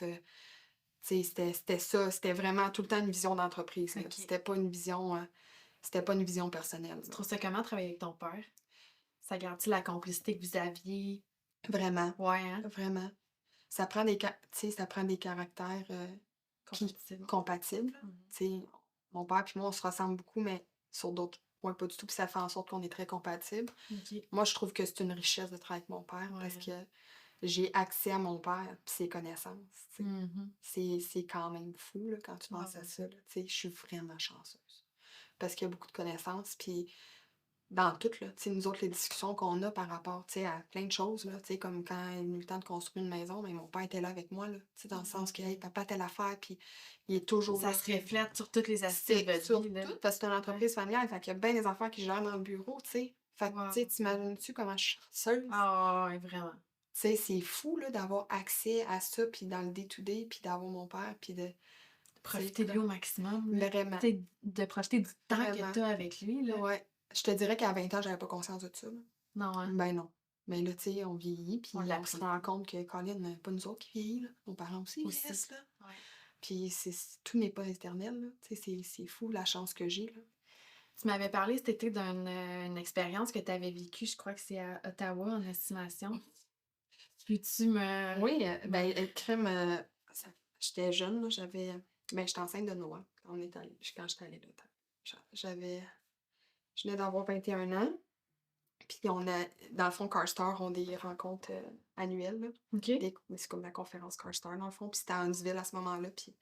Tu sais, c'était ça, c'était vraiment tout le temps une vision d'entreprise, là. OK. C'était pas une vision personnelle, Tu là. trouves ça comment travailler avec ton père? Ça garantit la complicité que vous aviez? Vraiment, Ouais, hein? vraiment. Ça prend des caractères, Compatible. compatible. Mhm. Tu sais, mon père puis moi, on se ressemble beaucoup, mais sur d'autres points, pas du tout. Puis ça fait en sorte qu'on est très compatibles. OK. Moi, je trouve que c'est une richesse de travailler avec mon père parce Ouais. que j'ai accès à mon père puis ses connaissances. Tu sais. Mhm. C'est quand même fou là, quand tu Ouais, penses à ouais. ça. Là. Tu sais, je suis vraiment chanceuse. Parce qu'il y a beaucoup de connaissances. Puis dans tout, là, tu sais, nous autres, les discussions qu'on a par rapport, tu sais, à plein de choses, là, tu sais, comme quand il est eu le temps de construire une maison, mais mon père était là avec moi, là, tu sais, dans le sens que, hey, Mhm. papa, telle affaire, puis il est toujours Ça là. se reflète sur tous les aspects de C'est votre sur vie, là. tout, parce que c'est une Ouais. entreprise familiale, fait qu'il y a bien des affaires qui gèrent dans le bureau, tu sais. Fait que, tu Wow. sais, t'imagines-tu comment je suis chanceuse? Ah, ouais, vraiment. Tu sais, c'est fou, là, d'avoir accès à ça, puis dans le day-to-day, puis d'avoir mon père, puis de, tu sais, Profiter de lui au maximum, là. vraiment, Tu sais, de profiter du temps que vraiment, tu as avec lui, là. ouais. Je te dirais qu'à 20 ans, j'avais pas conscience de ça, là. Non, hein? Ben non. Mais là, tu sais, on vieillit, On puis on se l'apprécie rend compte que Colin, pas nous autres qui vieillit, là. Nos parents aussi aussi. vieillissent, là. Ouais. Puis tout n'est pas éternel, là. Tu sais, c'est fou la chance que j'ai, là. Tu m'avais parlé cet été une expérience que tu avais vécue, je crois que c'est à Ottawa, en estimation. Peux-tu Oui, me... ben, crème, j'étais jeune, là, ben, j'étais enceinte de Noah quand quand j'étais allée là. J'avais, je venais d'avoir 21 ans, puis dans le fond, CarStar ont des rencontres annuelles, là. OK. C'est comme la conférence CarStar, dans le fond, puis c'était à Huntsville à ce moment-là, puis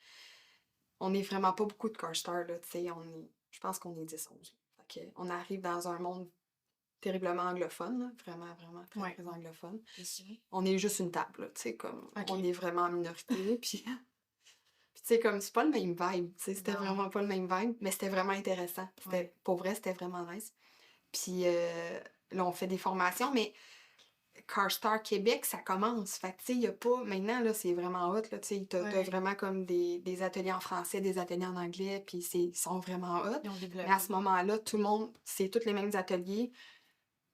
on n'est vraiment pas beaucoup de CarStar, là, tu sais, je pense qu'on est 10-11. Fait que on arrive dans un monde terriblement anglophone, là, vraiment, vraiment très, Ouais. très anglophone. C'est sûr. On est juste une table, là, tu sais, comme, OK. on est vraiment en minorité, puis tu sais, comme, c'est pas le même vibe, tu sais, c'était Non. vraiment pas le même vibe, mais c'était vraiment intéressant. Ouais. Pour vrai, c'était vraiment nice. Puis là, on fait des formations, mais CarStar Québec, ça commence. Fait que, tu sais, il y a pas... Maintenant, là, c'est vraiment hot, là, tu sais, t'as Ouais. vraiment comme des ateliers en français, des ateliers en anglais, puis ils sont vraiment hot. Ils ont développé. Mais à ce moment-là, tout le monde, c'est tous les mêmes ateliers.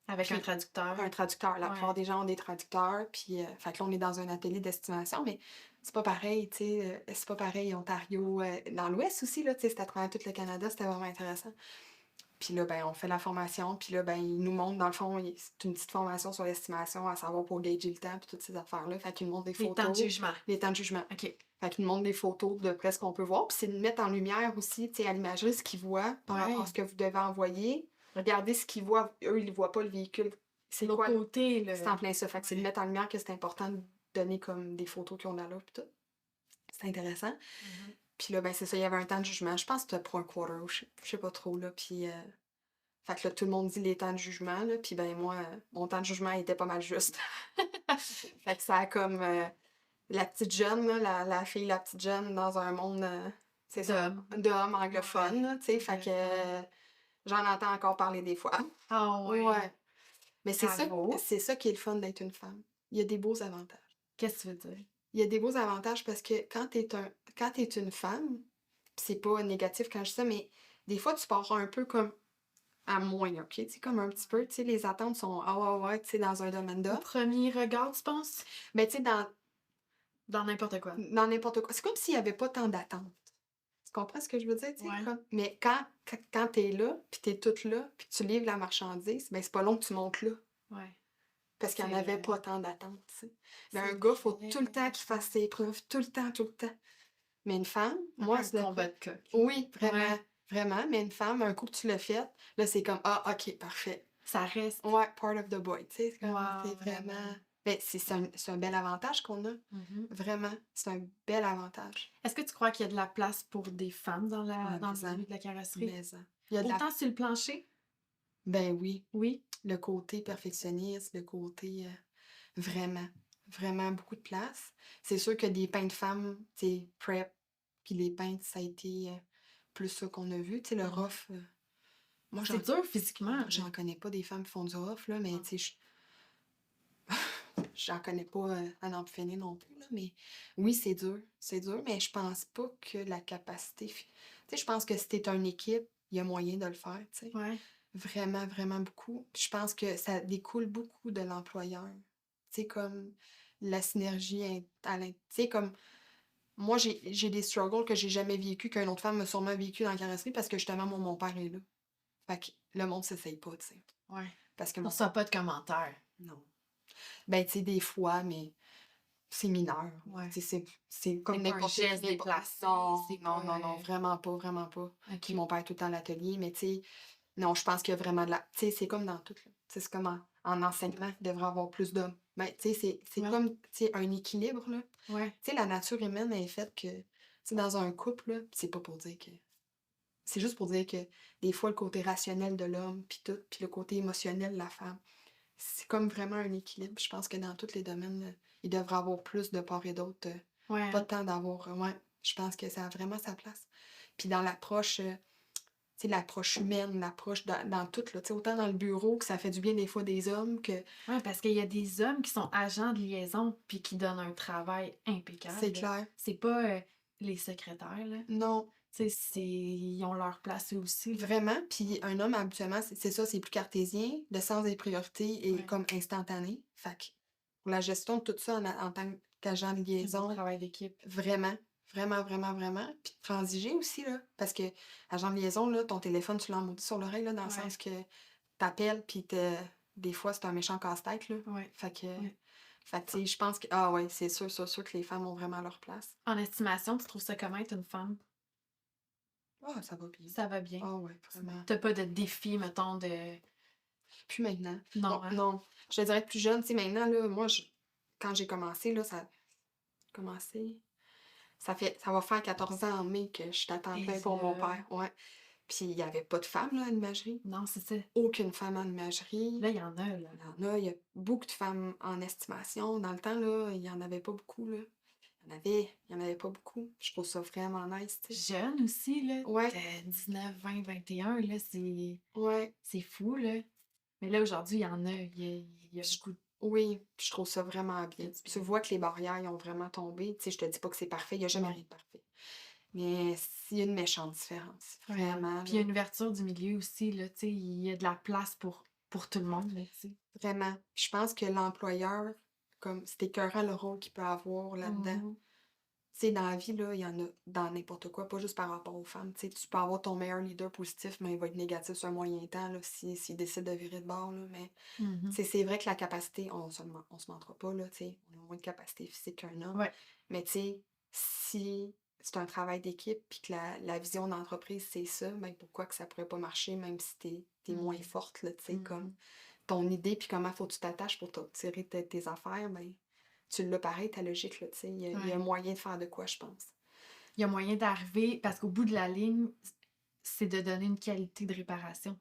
Avec Puis un traducteur. un traducteur. La Ouais. plupart des gens ont des traducteurs, puis fait que là, on est dans un atelier d'estimation, mais c'est pas pareil, tu sais, c'est pas pareil, Ontario, dans l'Ouest aussi, là, tu sais, c'était à travers tout le Canada, c'était vraiment intéressant. Puis là, ben, on fait la formation, puis là, ben, ils nous montrent, dans le fond, c'est une petite formation sur l'estimation, à savoir pour gager le temps, puis toutes ces affaires-là. Fait qu'ils nous montrent des Les temps de photos. jugement. Les temps de jugement. OK. Fait qu'ils nous montrent des photos de presque ce qu'on peut voir, puis c'est de mettre en lumière aussi, tu sais, à l'imagerie, ce qu'ils voient par rapport à ce que vous devez envoyer. Regardez ce qu'ils voient. Eux, ils ne voient pas le véhicule. C'est L'autre quoi? côté, là. C'est en plein ça. Fait que c'est de mettre en lumière que c'est important de donner comme des photos qu'on a là, puis tout. C'est intéressant. Mhm. Puis là, ben, c'est ça, il y avait un temps de jugement. Je pense que c'était pour un quarter, je sais pas trop, là. Puis, fait que là, tout le monde dit les temps de jugement, là. Puis, ben, moi, mon temps de jugement était pas mal juste. Fait que ça a comme la petite jeune, là, la fille, la petite jeune, dans un monde, c'est ça, d'hommes anglophones, là, tu sais. Fait que j'en entends encore parler des fois. Ah ouais. Ouais. Mais Bravo. c'est ça qui est le fun d'être une femme. Il y a des beaux avantages. Qu'est-ce que tu veux dire? Il y a des beaux avantages parce que quand t'es une femme, pis c'est pas négatif quand je dis ça, mais des fois, tu pars un peu comme à moins, OK? Tu sais, comme un petit peu, tu sais, les attentes sont ah ouais, ouais, tu sais, dans un domaine Au d'offres. premier regard, tu penses? Mais tu sais, Dans n'importe quoi. dans n'importe quoi. C'est comme s'il y avait pas tant d'attentes. Tu comprends ce que je veux dire? Tu sais, Ouais. Mais quand t'es là, puis t'es toute là, puis tu livres la marchandise, ben c'est pas long que tu montes là. Ouais. Parce qu'il n'y en C'est avait vrai. pas tant d'attentes, tu sais. Mais C'est un gars, faut vrai. tout le temps qu'il fasse ses preuves, tout le temps, tout le temps. Mais une femme, moi, Un c'est combat de coq. oui, vraiment, Ouais. vraiment. Mais une femme, un coup que tu l'as fait, là, c'est comme, ah, OK, parfait. Ça reste. Ouais, part of the boy, tu sais. C'est Wow, vraiment... Ben, c'est un bel avantage qu'on a. Mhm. Vraiment, c'est un bel avantage. Est-ce que tu crois qu'il y a de la place pour des femmes dans Ouais, dans le mais milieu de la carrosserie? Mais, il y a de la... Autant sur le plancher? Ben oui, Oui. le côté perfectionniste, le côté vraiment, vraiment beaucoup de place. C'est sûr que des peintres femmes, tu sais, prep, puis les peintres, ça a été plus ça qu'on a vu. Tu sais, le rough, moi, C'est dur physiquement. j'en connais pas des femmes qui font du rough, là, mais Ouais. tu sais, j'en connais pas à n'en plus finir non plus, là, mais oui, c'est dur, mais je pense pas que la capacité... Tu sais, je pense que si t'es une équipe, il y a moyen de le faire, tu sais. Ouais. Vraiment, vraiment beaucoup. Puis je pense que ça découle beaucoup de l'employeur. Tu sais, comme la synergie tu sais, comme moi, j'ai des struggles que j'ai jamais vécu, qu'une autre femme m'a sûrement vécu dans la carrosserie parce que justement, mon père est là. Fait que le monde s'essaye pas, tu sais. Ouais. Parce que On reçoit pas de commentaires. non. Ben, tu sais, des fois, mais c'est mineur. Ouais. Tu sais, c'est comme C'est pas un n'importe geste qui, n'importe déplacé, non, c'est non, pas, non, non, vraiment pas, vraiment pas. Puis OK. mon père est tout le temps à l'atelier, mais tu sais, non, je pense qu'il y a vraiment de la tu sais, c'est comme dans tout, là. Tu sais, c'est comme en enseignement, il devrait y avoir plus d'hommes. Mais tu sais, c'est Ouais. comme, tu sais, un équilibre, là. Ouais. Tu sais, la nature humaine elle est faite que, tu sais, dans un couple, là, c'est pas pour dire que c'est juste pour dire que des fois, le côté rationnel de l'homme, puis tout, puis le côté émotionnel de la femme, c'est comme vraiment un équilibre. Je pense que dans tous les domaines, il devrait avoir plus de part et d'autre. Ouais, Pas hein? de temps d'avoir. Ouais, je pense que ça a vraiment sa place. Puis dans l'approche, tu sais, l'approche humaine, l'approche dans tout, là, tu sais, autant dans le bureau que ça fait du bien des fois des hommes que Ouais, parce qu'il y a des hommes qui sont agents de liaison puis qui donnent un travail c'est impeccable, là. clair. C'est pas, les secrétaires, là. Non, Tu sais, ils ont leur place eux aussi, là. vraiment. Puis un homme, habituellement, c'est ça, c'est plus cartésien. Le sens des priorités est Ouais. comme instantané. Fait que pour la gestion de tout ça en tant qu'agent de C'est un beau liaison, travail d'équipe. vraiment, vraiment, vraiment, vraiment. Puis de transiger aussi, là. Parce que, agent de liaison, là, ton téléphone, tu l'as maudit sur l'oreille, là, dans le Ouais. sens que t'appelles, puis des fois, c'est un méchant casse-tête, là. Ouais. Fait que, Ouais. tu sais, je pense que, ah ouais, c'est sûr, sûr, sûr que les femmes ont vraiment leur place. En estimation, tu trouves ça comment être une femme? Ah, ça va bien. Ça va bien? Ah ouais, vraiment. T'as pas de défi, mettons, de... Plus maintenant. Non, hein? Non. Je te dirais que plus jeune, tu sais, maintenant, là, moi, quand j'ai commencé, là, ça a commencé. Ça va faire 14 ans en mai que je suis à temps plein Et pour mon là... père. Ouais. Puis il n'y avait pas de femmes, là, à l'imagerie. Non, c'est ça. Aucune femme en imagerie. Là, il y en a, là. Il y a beaucoup de femmes en estimation. Dans le temps, là, il n'y en avait pas beaucoup, là. Il y en avait pas beaucoup. Je trouve ça vraiment nice, tu sais. Jeune aussi, là. Ouais, De 19, 20, 21, là, ouais. c'est fou, là. Mais là, aujourd'hui, il y en a. Il y a Je- beaucoup Oui, puis je trouve ça vraiment bien. de Tu bien. vois que les barrières, ils ont vraiment tombé. Tu sais, je te dis pas que c'est parfait, il n'y a jamais Non. rien de parfait. Mais il y a une méchante différence. Ouais, hein. Vraiment, Puis il y a là. une ouverture du milieu aussi, là. Tu sais, il y a de la place pour tout le monde, là, tu sais. Vraiment. Je pense que l'employeur, comme c'est écœurant le rôle qu'il peut avoir là-dedans. Mhm. Tu sais, dans la vie, là, il y en a dans n'importe quoi, pas juste par rapport aux femmes. Tu sais, tu peux avoir ton meilleur leader positif, mais il va être négatif sur un moyen temps, là, s'il décide de virer de bord, là. Mais, Mhm. tu sais, c'est vrai que la capacité, on se mentera pas, là, tu sais, on a moins de capacité physique qu'un homme. Ouais. Mais, tu sais, si c'est un travail d'équipe, puis que la vision d'entreprise, c'est ça, ben pourquoi que ça pourrait pas marcher, même si t'es moins Mhm. forte, là, tu sais, comme Mhm. ton idée, puis comment faut que tu t'attaches pour tirer tes affaires, ben tu l'as pareil, ta logique, là, tu sais. Il y a un Ouais. moyen de faire de quoi, je pense. Il y a moyen d'arriver, parce qu'au bout de la ligne, c'est de donner une qualité de réparation.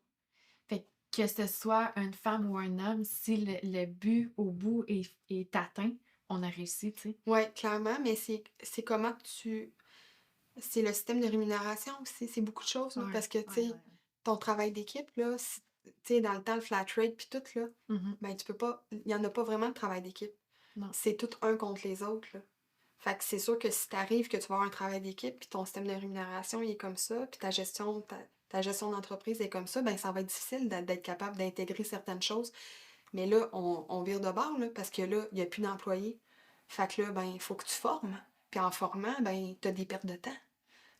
Fait que ce soit une femme ou un homme, si le but au bout est atteint, on a réussi, tu sais. Ouais, clairement, mais c'est comment tu. C'est le système de rémunération aussi. C'est beaucoup de choses, là, Ouais, parce que, tu ouais, sais, ouais. ton travail d'équipe, là, tu sais, dans le temps, le flat rate, puis tout, là, Mhm. ben, tu peux pas. Il y en a pas vraiment de travail d'équipe. Non. C'est tout un contre les autres, là. Fait que c'est sûr que si t'arrives que tu vas avoir un travail d'équipe, puis ton système de rémunération, il est comme ça, puis ta gestion d'entreprise est comme ça, ben ça va être difficile d'être capable d'intégrer certaines choses. Mais là, on vire de bord, là, parce que là, il n'y a plus d'employés. Fait que là, ben, il faut que tu formes. Puis en formant, ben, tu as des pertes de temps.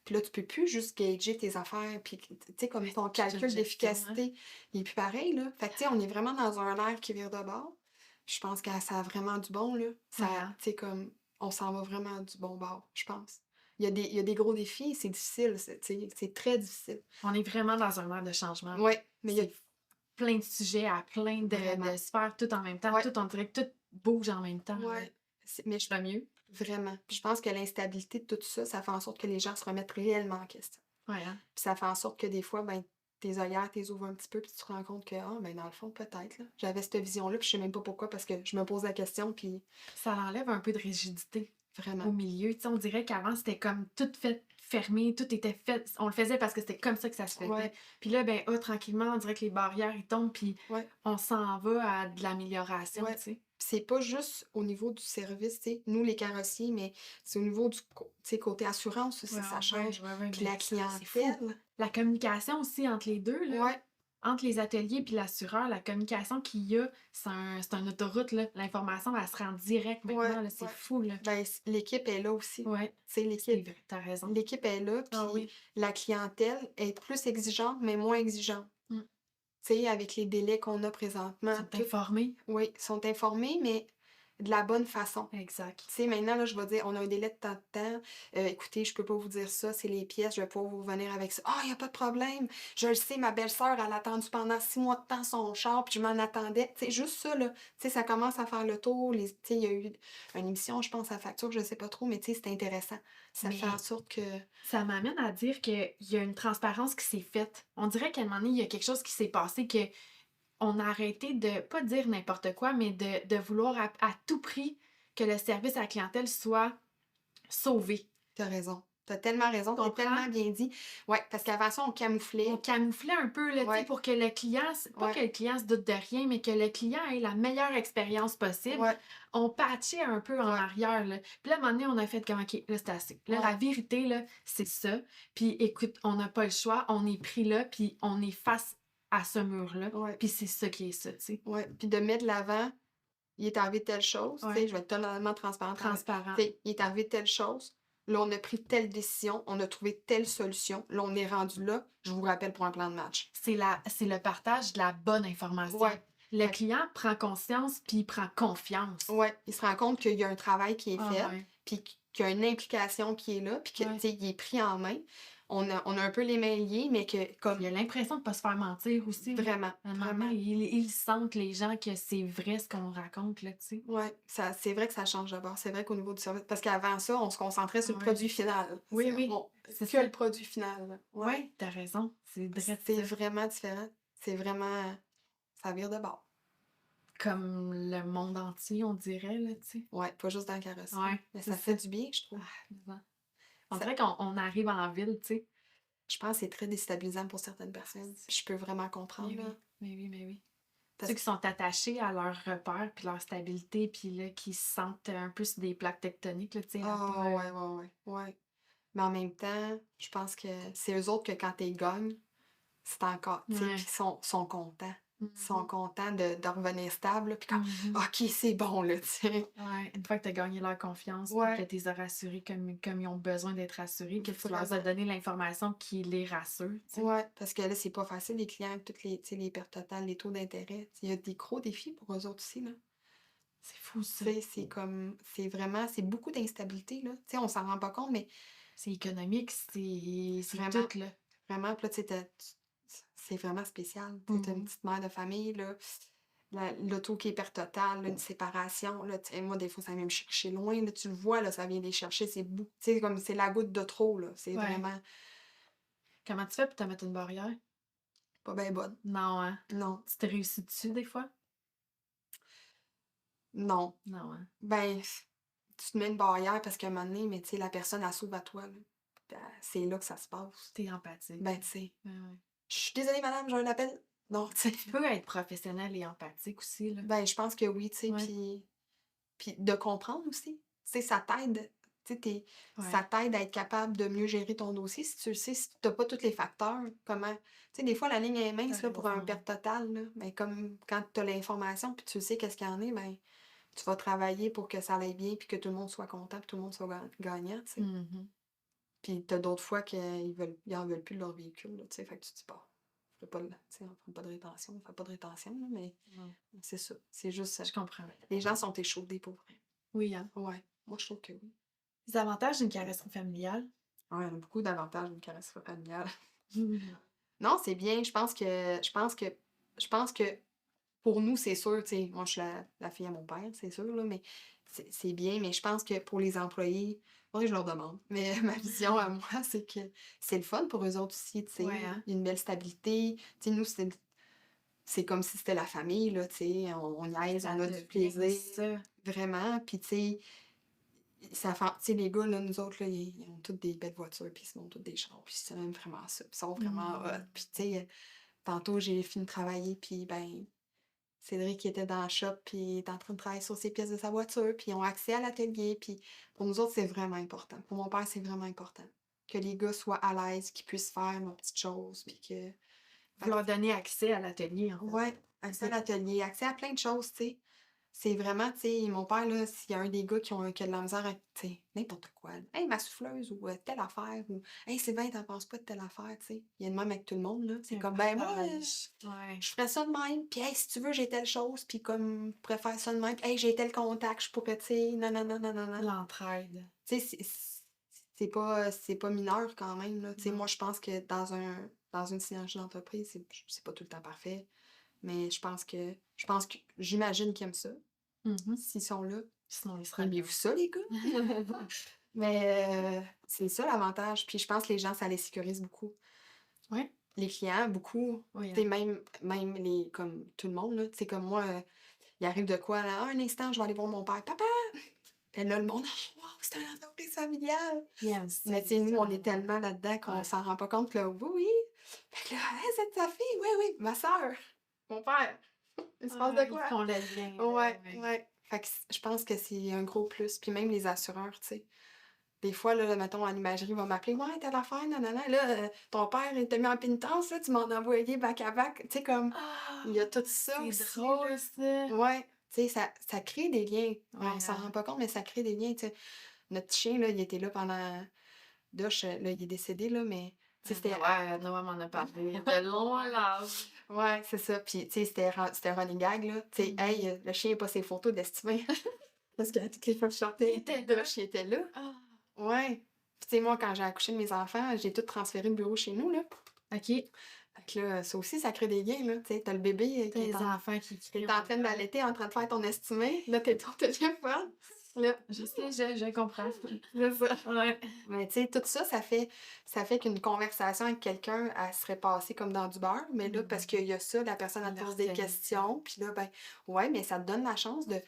Puis là, tu peux plus juste gager tes affaires. Puis, tu sais, comme Ouais, ton c'est toute une calcul gestion, hein. d'efficacité, il est plus pareil, là. Fait que, tu sais, on est vraiment dans un air qui vire de bord. Je pense que ça a vraiment du bon, là. Ça, Ouais, hein. tu sais, comme, on s'en va vraiment du bon bord, je pense. Il y a des gros défis, c'est difficile, tu sais, c'est très difficile. On est vraiment dans un air de changement, là. Ouais, mais il y a C'est plein de sujets à plein vraiment. de sphères, tout en même temps. Ouais, Tout, on dirait que tout bouge en même temps, là. ouais. Mais Je vais mieux. vraiment. Puis je pense que l'instabilité de tout ça, ça fait en sorte que les gens se remettent réellement en question. Ouais, hein. Puis ça fait en sorte que des fois, ben, tes œillères, t'es ouvres un petit peu, puis tu te rends compte que, ah, ben, dans le fond, peut-être, là. J'avais cette vision-là, puis je sais même pas pourquoi, parce que je me pose la question, puis Ça enlève un peu de rigidité au vraiment. milieu. Tu sais, on dirait qu'avant, c'était comme tout fait fermé, tout était fait. On le faisait parce que c'était comme ça que ça se faisait. Ouais, Puis là, ben, tranquillement, on dirait que les barrières, ils tombent, puis ouais, on s'en va à de l'amélioration, ouais. tu sais. Puis c'est pas juste au niveau du service, tu sais, nous, les carrossiers, mais c'est au niveau du, tu sais, côté assurance aussi, ça change. Puis la Mais c'est fou. clientèle, La communication aussi entre les deux, là. ouais, Entre les ateliers puis l'assureur, la communication qu'il y a, c'est un autoroute, là. L'information, elle se rend direct ouais, maintenant, là. C'est ouais. fou, là. Ben, l'équipe est là aussi. Ouais, Tu sais, c'est vrai, t'as raison. l'équipe est là, Ah puis oui. la clientèle est plus exigeante, mais moins exigeante. Mm. Tu sais, avec les délais qu'on a Ils présentement, sont tout, informés. oui, sont informés, mais de la bonne façon. Exact. Tu sais, maintenant, là, je vais dire, on a un délai de temps de temps. Écoutez, je peux pas vous dire ça, c'est les pièces, je vais pas vous venir avec ça. Ah, il y a pas de problème. Je le sais, ma belle-sœur, elle a attendu pendant 6 mois de temps son char, puis je m'en attendais. Tu sais, juste ça, là. Tu sais, ça commence à faire le tour. Tu sais, il y a eu une émission, je pense, à facture, je sais pas trop, mais tu sais, c'est intéressant. Ça fait en Mais sorte que. ça m'amène à dire qu'il y a une transparence qui s'est faite. On dirait qu'à un moment donné, il y a quelque chose qui s'est passé que on a arrêté de, pas dire n'importe quoi, mais de vouloir à tout prix que le service à la clientèle soit sauvé. T'as raison. T'as tellement raison, Tu c'est comprends? tellement bien dit. Ouais, parce qu'avant ça, on On camouflait. camouflait un peu, là, tu sais, Ouais, pour que le client, pas que ouais, le client se doute de rien, mais que le client ait la meilleure expérience possible. ouais, On patchait un peu en ouais, arrière, là. Puis là, à un moment donné, on a fait comme, OK, là, c'est assez. Là, la ouais, vérité, là, c'est ça. Puis écoute, on n'a pas le choix, on est pris là, puis on est face à ce mur-là. ouais, Puis c'est ça qui est ça, tu sais. ouais. Puis de mettre de l'avant, il est arrivé telle chose, tu sais, Ouais, je vais être totalement transparente avec. transparent. Tu sais, il est arrivé telle chose, là, on a pris telle décision, on a trouvé telle solution, là, on est rendu là, je vous rappelle pour un plan de match. C'est le partage de la bonne information. Ouais, Le fait client prend conscience, puis il prend confiance. ouais, il se rend compte qu'il y a un travail qui est Ah fait, ouais, puis qu'il y a une implication qui est là, puis que, tu ouais. sais, il est pris en main. On a un peu les mains liées, mais que, Il comme, a l'impression de ne pas se faire mentir aussi, là. vraiment, À un moment vraiment. donné, ils sentent, les gens, que c'est vrai ce qu'on raconte, là, tu sais. Ouais, ça, c'est vrai que ça change d'abord. C'est vrai qu'au niveau du service, parce qu'avant ça, on se concentrait sur le Ouais. produit final. Oui, oui, c'est Que ça. le produit final. Là. Ouais. Ouais, t'as raison. C'est vrai C'est ça. vraiment différent. C'est vraiment. Ça vire de bord. Comme le monde entier, on dirait, là, tu sais. Ouais, pas juste dans la carrosserie. Ouais, Mais c'est ça ça. fait du bien, je Ah, trouve. mais bon. On Ça, dirait qu'on arrive en ville, tu sais. je pense que c'est très déstabilisant pour certaines personnes. Puis je peux vraiment comprendre. Mais Là, oui, mais oui, mais oui. parce Ceux que. qui sont attachés à leur repère puis leur stabilité, puis là, qui se sentent un peu sur des plaques tectoniques, là, tu sais, à Ah, pas... ouais, ouais, ouais, ouais. Mais en même temps, je pense que c'est eux autres que quand ils gagnent, c'est encore, tu sais, puis Ouais. sont contents. Ils sont Mhm. contents de revenir stable, puis comme, Mhm. OK, c'est bon, là, tu sais. Ouais, une fois que tu as gagné leur confiance, puis que Ouais, tu les as rassurés comme ils ont besoin d'être rassurés, que tu leur as vraiment. donné l'information qui les rassure, tu sais. Ouais, parce que là, c'est pas facile, les clients, avec toutes les, tu sais, les pertes totales, les taux d'intérêt. Il y a des gros défis pour eux autres aussi, là. C'est fou, Tu ça. sais, c'est comme, c'est vraiment, c'est beaucoup d'instabilité, là. Tu sais, on s'en rend pas compte, mais C'est économique, c'est vraiment, tout, là. vraiment, puis là, tu sais, c'est vraiment spécial. Tu sais, t'as une Mhm. petite mère de famille, là, l'auto qui est perte totale, là, une séparation, là, tu sais, moi, des fois, ça vient me chercher loin, là, tu le vois, là, ça vient les chercher, c'est beaucoup, tu sais, comme, c'est la goutte de trop, là. C'est Ouais. vraiment Comment tu fais pour te mettre une barrière? pas bien bonne. Non, hein? Non, Tu te réussis dessus, des fois? non. Non, hein? Ben, tu te mets une barrière parce qu'à un moment donné, mais tu sais, la personne, elle s'ouvre à toi, là. Puis, c'est là que ça se passe. T'es empathique. Ben, tu sais, Ouais, ouais. je suis désolée, madame, j'ai un appel. Non, tu sais. Tu peux être professionnel et empathique aussi, là. Ben, je pense que oui, tu sais, Ouais. puis de comprendre aussi. Tu sais, ça t'aide. Tu sais, ça Ouais. t'aide à être capable de mieux gérer ton dossier si tu le sais, si tu n'as pas tous les facteurs. Comment. Tu sais, des fois, la ligne est T'as mince là, pour un raison. perte totale, là. Mais comme quand tu as l'information puis tu sais qu'est-ce qu'il y en est, ben, tu vas travailler pour que ça aille bien puis que tout le monde soit content puis tout le monde soit gagnant, tu sais. Mhm. Puis t'as d'autres fois ils en veulent plus de leur véhicule, là, tu sais. Fait que tu te dis, bah, tu sais, on fait pas de rétention, on fait pas de rétention, là, mais Non, c'est ça. C'est juste ça. je comprends. Les gens sont échaudés pour vrai. Oui, hein? Ouais, moi je trouve que oui. Les avantages d'une carrosserie familiale. Ouais, il y en a beaucoup d'avantages d'une carrosserie familiale. Mhm. Non, c'est bien. Je pense que pour nous, c'est sûr, tu sais, moi je suis la fille à mon père, c'est sûr, là, mais c'est bien, mais je pense que pour les employés, faudrait que je leur demande. Mais ma vision à moi, c'est que c'est le fun pour eux autres aussi, tu sais. Ouais, hein? Il y a une belle stabilité. Tu sais, nous, c'est comme si c'était la famille, là, tu sais. On niaise, Ça on a du devient plaisir, ça. vraiment. Puis, tu sais, ça fait, tu sais, les gars, là, nous autres, là, ils ont toutes des belles voitures, puis ils ont toutes des chars, puis c'est même vraiment ça. Puis ils sont vraiment hot. Mhm. Puis, tu sais, tantôt, j'ai fini de travailler, puis, ben, Cédric, il était dans le shop, puis il est en train de travailler sur ses pièces de sa voiture, puis ils ont accès à l'atelier, puis pour nous autres, c'est vraiment important. Pour mon père, c'est vraiment important. Que les gars soient à l'aise, qu'ils puissent faire leurs petites choses, puis que. Vous leur donnez accès à l'atelier, en fait. Ouais, accès à C'est l'atelier, accès à plein de choses, tu sais. C'est vraiment, tu sais, mon père, là, s'il y a un des gars qui a de la misère avec, tu sais, n'importe quoi, là. Hey, ma souffleuse ou telle affaire ou Hey, Sylvain, t'en penses pas de telle affaire, tu sais. Il y a de même avec tout le monde, là. C'est Un comme, ben moi, partage. Ouais. je ferais ça de même. Puis, hey, si tu veux, j'ai telle chose. Puis, comme, je pourrais faire ça de même. Hey, j'ai tel contact, je pourrais, tu sais, non, non, non, non, non, non. L'entraide. Tu sais, c'est pas mineur quand même, là. Tu sais, Non. moi, je pense que dans une synergie d'entreprise, c'est pas tout le temps parfait. Mais je pense que j'imagine qu'ils aiment ça, Mhm. s'ils sont là. Sinon, il sera Aimez-vous ça, les gars? Mais c'est ça l'avantage. Puis je pense que les gens, ça les sécurise beaucoup. Ouais. Les clients, beaucoup. Oui, Tu sais, hein. même comme tout le monde, là. Tu sais, comme moi, il arrive de quoi, là? Ah, un instant, je vais aller voir mon père. Papa! Et là, le monde, oh, wow, c'est une entreprise familiale. Yes, Mais tu sais, nous, on est tellement là-dedans qu'on Ouais. s'en rend pas compte, là. Oui, oui. Fait que là, hey, c'est ta fille? Oui, oui. Ma soeur. Mon père. Il se passe de Ils quoi? font le lien, là, Ouais, ouais. ouais. Fait que je pense que c'est un gros plus. Puis même les assureurs, tu sais. Des fois, là, mettons, en imagerie, ils vont m'appeler. Ouais, telle affaire, nanana. Là, ton père, il t'a mis en pénitence, là, tu m'en as envoyé back à back. Tu sais, comme, Ah! il y a tout ça C'est aussi, drôle, là. ça! Ouais. Tu sais, ça crée des liens. Ouais, On s'en rend hein. pas compte, mais ça crée des liens, tu sais. Notre chien, là, il était là pendant. Doche, là, il est décédé, là, mais. Tu sais, c'était. Noah m'en a parlé de long en large. Ouais, c'est ça. Puis, tu sais, c'était un running gag, là. Tu sais, hey, le chien n'a pas ses photos d'estimé. Parce que toutes les fois que je sortais, Il était là. Doche, il était là. Ah! Ouais. Puis, tu sais, moi, quand j'ai accouché de mes enfants, j'ai tout transféré le bureau chez nous, là. OK. Fait que là, ça aussi, ça crée des liens, là. Tu sais, t'as le bébé qui Tes enfants qui crient est en train d'allaiter, en train de faire ton estimé. Là, t'es ton téléphone. Là, Je sais, je comprends. c'est ça. Ouais. Mais tu sais, tout ça, ça fait qu'une conversation avec quelqu'un, elle serait passée comme dans du beurre. Mais là, parce qu'il y a ça, la personne, elle te pose des L'organisme. questions. Puis là, ben, ouais, mais ça te donne la chance de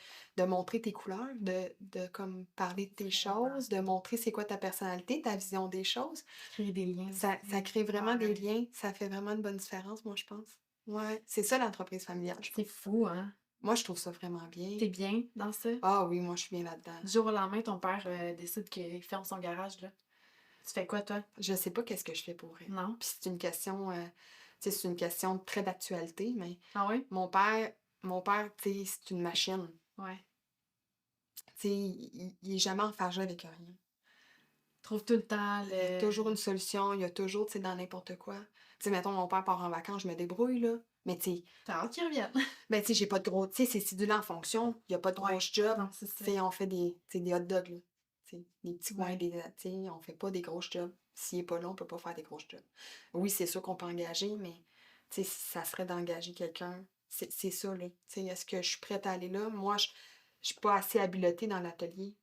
montrer tes couleurs, de comme parler de tes Vraiment. choses, de montrer c'est quoi ta personnalité, ta vision des choses. Créer des liens Ça aussi. crée vraiment des Ouais. liens. Ça fait vraiment une bonne différence, moi, je pense. Ouais, c'est ça l'entreprise familiale, je C'est trouve. fou, hein? Moi, je trouve ça vraiment bien. T'es bien dans ça? Ah oui, moi, je suis bien là-dedans. Du jour au lendemain, ton père décide qu'il ferme son garage, là. Tu fais quoi, toi? Je sais pas qu'est-ce que je fais pour elle. Non? Puis c'est une question, tu sais, c'est une question très d'actualité, mais Ah oui? mon père, tu sais, c'est une machine. Ouais. Tu sais, il est jamais enfargé avec rien. Trouve tout le temps Il y a toujours une solution, il y a toujours, tu sais, dans n'importe quoi. Tu sais, mettons, mon père part en vacances, je me débrouille, là. Mais tu sais, T'as hâte qu'il revienne. ben, tu sais, j'ai pas de gros, tu sais, c'est cédulé en fonction, il y a pas de Ouais. gros job. Non, c'est Tu ça. sais, on fait tu sais, des hot dogs, là. Tu sais, des petits coins, Ouais. tu sais, on fait pas des gros jobs. S'il est pas là, on peut pas faire des gros jobs. Oui, c'est sûr qu'on peut engager, mais, tu sais, si ça serait d'engager quelqu'un, c'est ça, là. Tu sais, est-ce que je suis prête à aller là? Moi, je suis pas assez habilitée dans l'atelier.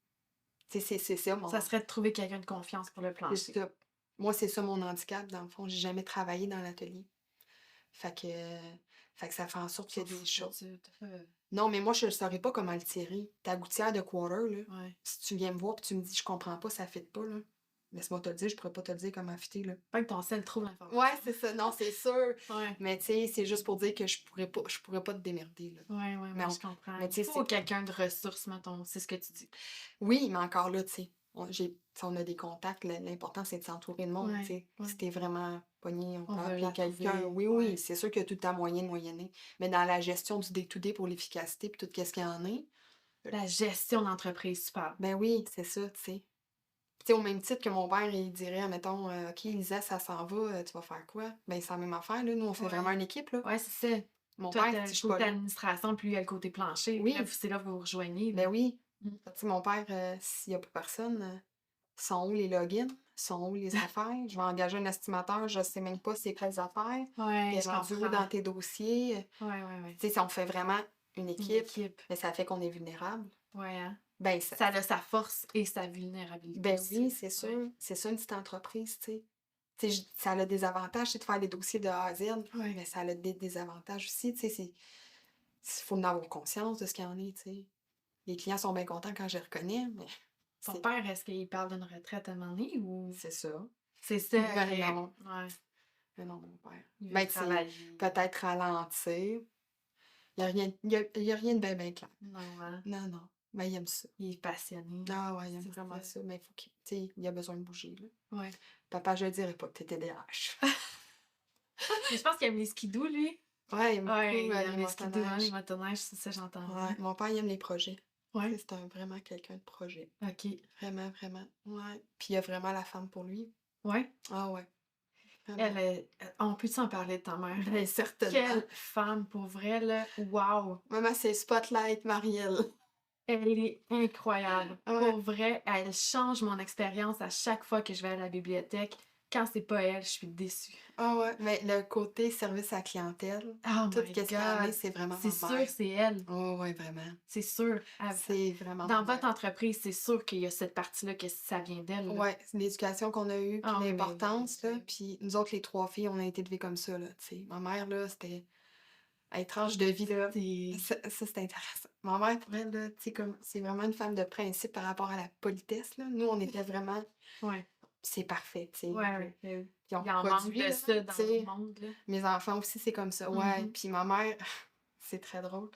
Tu sais, c'est ça, Ça serait de trouver quelqu'un de confiance pour le c'est plancher. ça. Moi, c'est ça mon handicap, dans le fond. J'ai jamais travaillé dans l'atelier. Fait que, ça fait en sorte qu'il y a des choses. Non, mais moi, je ne saurais pas comment le tirer. Ta gouttière de quarter, là, Ouais. si tu viens me voir et tu me dis je comprends pas, ça ne fit pas, là. Laisse-moi te le dire, je pourrais pas te le dire comment fitter, là. Pas que ton sel trouve l'information. Ouais, c'est ça. Non, c'est sûr. Ouais. Mais tu sais, c'est juste pour dire que je pourrais pas te démerder, là. Ouais, Mais je comprends. mais tu sais, Il faut quelqu'un de ressources, mettons. C'est ce que tu dis. Oui, mais encore là, tu sais, on a des contacts. L'important, c'est de s'entourer de monde, Ouais, tu sais. ouais. Si t'es vraiment pogné, on peut On veut appeler la quelqu'un. trouver. Oui, Ouais. oui, c'est sûr qu'il y a tout le temps moyen de moyenner. Mais dans la gestion du day-to-day pour l'efficacité puis tout ce qu'il y en est, La gestion d'entreprise, super. ben oui, c'est ça, tu sais. Tu sais, au même titre que mon père, il dirait, mettons, OK, Lisa, ça s'en va, tu vas faire quoi? Ben, c'est la même affaire, là. Nous, on fait Ouais. vraiment une équipe, là. Ouais, c'est ça. Mon Toi, père, t'as si le je suis pas côté là. administration, puis lui, il a le côté plancher. Oui. Là, c'est là que vous vous rejoignez. Ben Là. oui. Mm. Tu sais, mon père, s'il n'y a plus personne, sont où les logins? Sont où les affaires? Je vais engager un estimateur, je sais même pas c'est quoi les affaires. Ouais, T'es je rendu où comprends. dans tes dossiers? Ouais. Tu sais, si on fait vraiment une Une équipe, équipe. mais ça fait qu'on est vulnérable. Ouais, hein. Ben, Ça a sa force et sa vulnérabilité ben aussi. oui, c'est sûr. Ouais. C'est ça, une petite entreprise, tu sais. Tu sais, ça a des avantages, c'est de faire des dossiers de A à Z, Ouais. mais ça a des désavantages aussi, tu sais. Il faut en avoir conscience de ce qu'il y en est, tu sais. Les clients sont bien contents quand je les reconnais, mais Ton c'est père, est-ce qu'il parle d'une retraite à un moment donné ou. c'est ça. C'est ça. Ben ok. non. Ouais. Mais non, mon père. Il veut Ben, tu sais, travailler. peut-être ralentir. Il n'y a rien, y a rien de bien, bien clair. Non, hein. Non, non. Ben, il aime ça. Il est passionné. Ah ouais, il aime C'est vraiment ça. ça. Mais il faut qu'il, tu sais, il a besoin de bouger, là. Ouais. Papa, je ne dirais pas que t'étais DH. Mais je pense qu'il aime les skidoo, lui. Ouais, il aime beaucoup, Ouais, il les aime les skidoo, hein, les motoneiges. motoneiges, c'est ça, j'ai Ouais, entendu. mon père, il aime les projets. Tu Ouais, sais, c'est vraiment quelqu'un de projet. OK. Vraiment, vraiment. Ouais. Puis il a vraiment la femme pour lui. Ouais. Ah ouais, vraiment. Elle est on peut-tu en parler de ta mère? Ben, certainement. Quelle femme, pour vrai, là, wow! Maman, c'est Spotlight Marielle. Elle est incroyable. Ouais. Pour vrai, elle change mon expérience à chaque fois que je vais à la bibliothèque. Quand c'est pas elle, je suis déçue. Ah ouais, mais le côté service à la clientèle, Oh tout my ce qu'elle a amené, God! c'est vraiment C'est ma sûr, mère. c'est elle. Oh ouais, vraiment. C'est sûr. C'est vraiment Dans ma votre mère. entreprise, c'est sûr qu'il y a cette partie-là que ça vient d'elle, là. Ouais, c'est l'éducation qu'on a eue, puis Ah oui, mais oui, l'importance, là. Puis nous autres, les 3 filles, on a été élevées comme ça, là, tu sais. Ma mère, là, c'était elle tranche de vie, là. c'est... Ça, c'est intéressant. Ma mère, pour elle, là, tu sais, comme, c'est vraiment une femme de principe par rapport à la politesse, là. Nous, on était vraiment, Ouais, c'est parfait, tu sais. ouais, ouais, ouais, oui. Puis on Il en manque reproduit, de là, ça tu dans le sais. monde, là. Mes enfants aussi, c'est comme ça. Ouais. Mhm. Puis ma mère, c'est très drôle.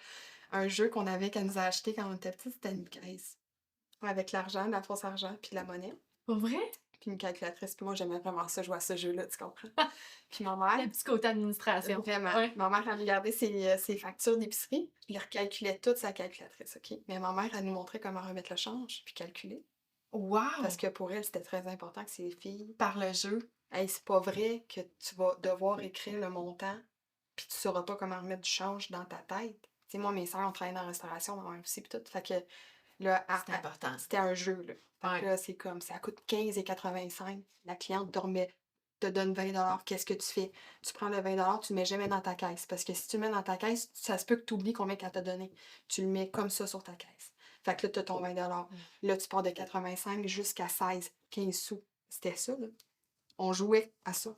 Un jeu qu'on avait, qu'elle nous a acheté quand on était petits, c'était une caisse. Avec l'argent, la fausse argent, puis la monnaie. Pour vrai? Puis une calculatrice. Puis moi, j'aimais vraiment ça, jouer à ce jeu-là, tu comprends? Puis ma Le mère, petit côté administration. vraiment, Ouais. ma mère, elle regardait ses factures d'épicerie, puis elle recalculait toute sa calculatrice, OK? Mais ma mère, elle nous montrait comment remettre le change, puis calculer. Parce Wow! que pour elle, c'était très important que ses filles... Par le jeu. Hey, c'est pas vrai que tu vas devoir écrire le montant, puis tu sauras pas comment remettre du change dans ta tête. Tu sais, moi, mes sœurs ont travaillé dans la restauration, ma mère aussi, puis tout. Fait que là, C'est important. c'était un jeu, là. Fait Ouais. que là, c'est comme, ça coûte 15,85. La cliente te donne 20 $. Qu'est-ce que tu fais? Tu prends le 20 $, tu le mets jamais dans ta caisse. Parce que si tu le mets dans ta caisse, ça se peut que tu oublies combien qu'elle t'a donné. Tu le mets comme ça sur ta caisse. Fait que là, tu as ton 20 $. Là, tu pars de 85 jusqu'à 16, 15 sous. C'était ça, là. On jouait à ça.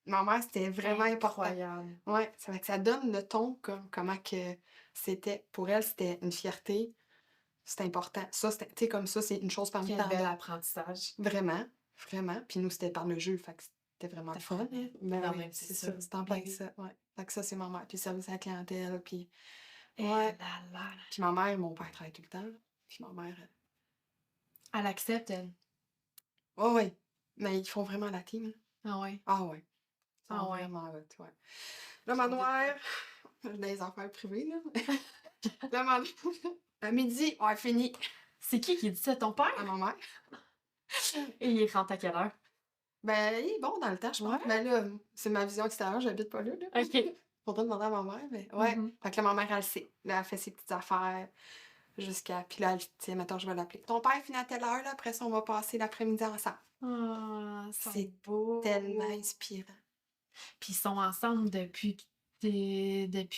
Ma mère, c'était vraiment important. Incroyable. Ouais, ça fait que ça donne le ton, comme, comment que c'était. Pour elle, c'était une fierté. C'est important. Ça, c'était, tu sais, comme ça, c'est une chose parmi Quel tant bel d'autres. apprentissage. Vraiment, vraiment. Puis nous, c'était par le jeu, fait que c'était vraiment le fun. Hein. Ben Non, oui, mais c'est c'est ça, ça. c'est en Ben plein oui. ça, ouais. Fait que ça, c'est ma mère. Puis service à la clientèle, puis... Eh Ouais. là là. Puis ma mère, mon père travaille tout le temps, là. Puis ma mère... Elle accepte, elle. Ouais, ouais. Mais ils font vraiment la team, là. Ah ouais. Ah ouais. Ils sont Ah ouais. vraiment hot, ouais. Le manoir, j'ai des affaires privées, là. Le manoir, à midi, on a fini. C'est qui dit ça? Ton père? À ma mère. Et il rentre à quelle heure? Ben, il est bon dans le temps, je pense. Ouais. Ben là, c'est ma vision extérieure, j'habite pas là, là. OK. Faudrait demander à ma mère, mais ouais. Mhm. Fait que là, ma mère, elle sait. Là, elle fait ses petites affaires jusqu'à... Puis là, tu sais, mettons, je vais l'appeler. Ton père finit à telle heure, là, après ça, on va passer l'après-midi ensemble. Ah, C'est beau. tellement inspirant. Puis ils sont ensemble depuis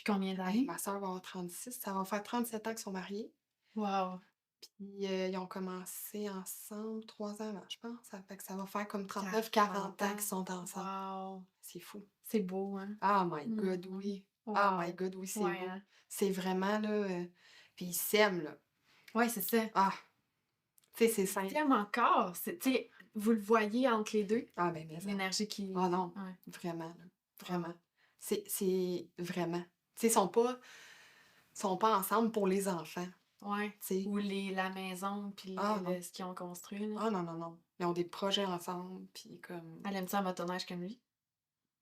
combien Hey, d'années? ma soeur va avoir 36, ça va faire 37 ans qu'ils sont mariés. Wow. Puis ils ont commencé ensemble 3 ans avant, je pense. Ça fait que ça va faire comme 39-40 ans qu'ils sont ensemble. Wow. C'est fou. C'est beau, hein? Oh my God, Mhm. oui. Oh Wow. my God, oui, c'est Ouais, beau. hein? C'est vraiment, là... Puis ils s'aiment, là. Ouais, c'est ça. Ah! Tu sais, c'est Ils simple. s'aiment encore. Tu sais, vous le voyez entre les deux? Ah, ben, mais ça... L'énergie qui... Ah non, Ouais. vraiment, là. Vraiment. C'est vraiment... Tu sais, ils sont pas ensemble pour les enfants, Ouais. tu sais. Ou la maison, puis Ah non. ce qu'ils ont construit, là. Ah non, non, non. Ils ont des projets ensemble, puis comme... Elle aime ça en motoneige comme lui?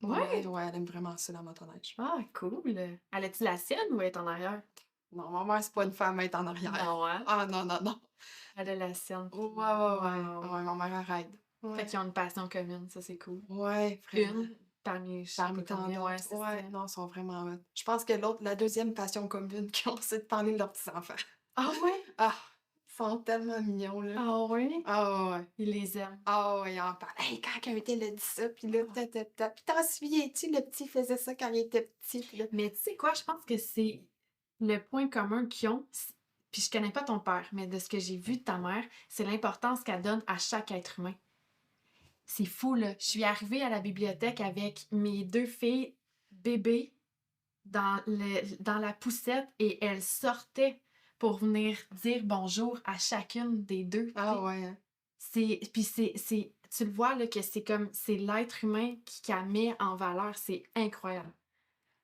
Ouais, ouais, elle aime vraiment ça, la motoneige. Ah, cool. Elle a-tu la sienne ou elle est en arrière? Non, ma mère, c'est pas une femme à être en arrière. Non, hein? Ah non, non, non. Elle a la sienne. Ouais, ouais, ouais. Wow. Ouais, ma mère arrête. Fait Ouais. qu'ils ont une passion commune, ça c'est cool. Ouais, vraiment. Une parmi, je sais Parmi pas tant combien, ouais, d'autres. c'est Ouais, ça. non, ils sont vraiment hot. Je pense que la deuxième passion commune qu'ils ont, c'est de parler de leurs petits-enfants. Ah ouais? Ah, ils sont tellement mignons, là. Ah ouais? Ah ouais. Il les aime. Ah ouais, ils en parlent. Hey, quand quelqu'un a dit ça, puis là, ta. Puis t'en souviens-tu, le petit faisait ça quand il était petit, puis là. Mais tu sais quoi, je pense que c'est le point commun qu'ils ont. Puis je connais pas ton père, mais de ce que j'ai vu de ta mère, c'est l'importance qu'elle donne à chaque être humain. C'est fou, là. Je suis arrivée à la bibliothèque avec mes 2 filles bébés dans la poussette et elles sortaient pour venir dire bonjour à chacune des 2. Ah ouais, hein. Tu le vois, là, que c'est l'être humain qui la met en valeur. C'est incroyable.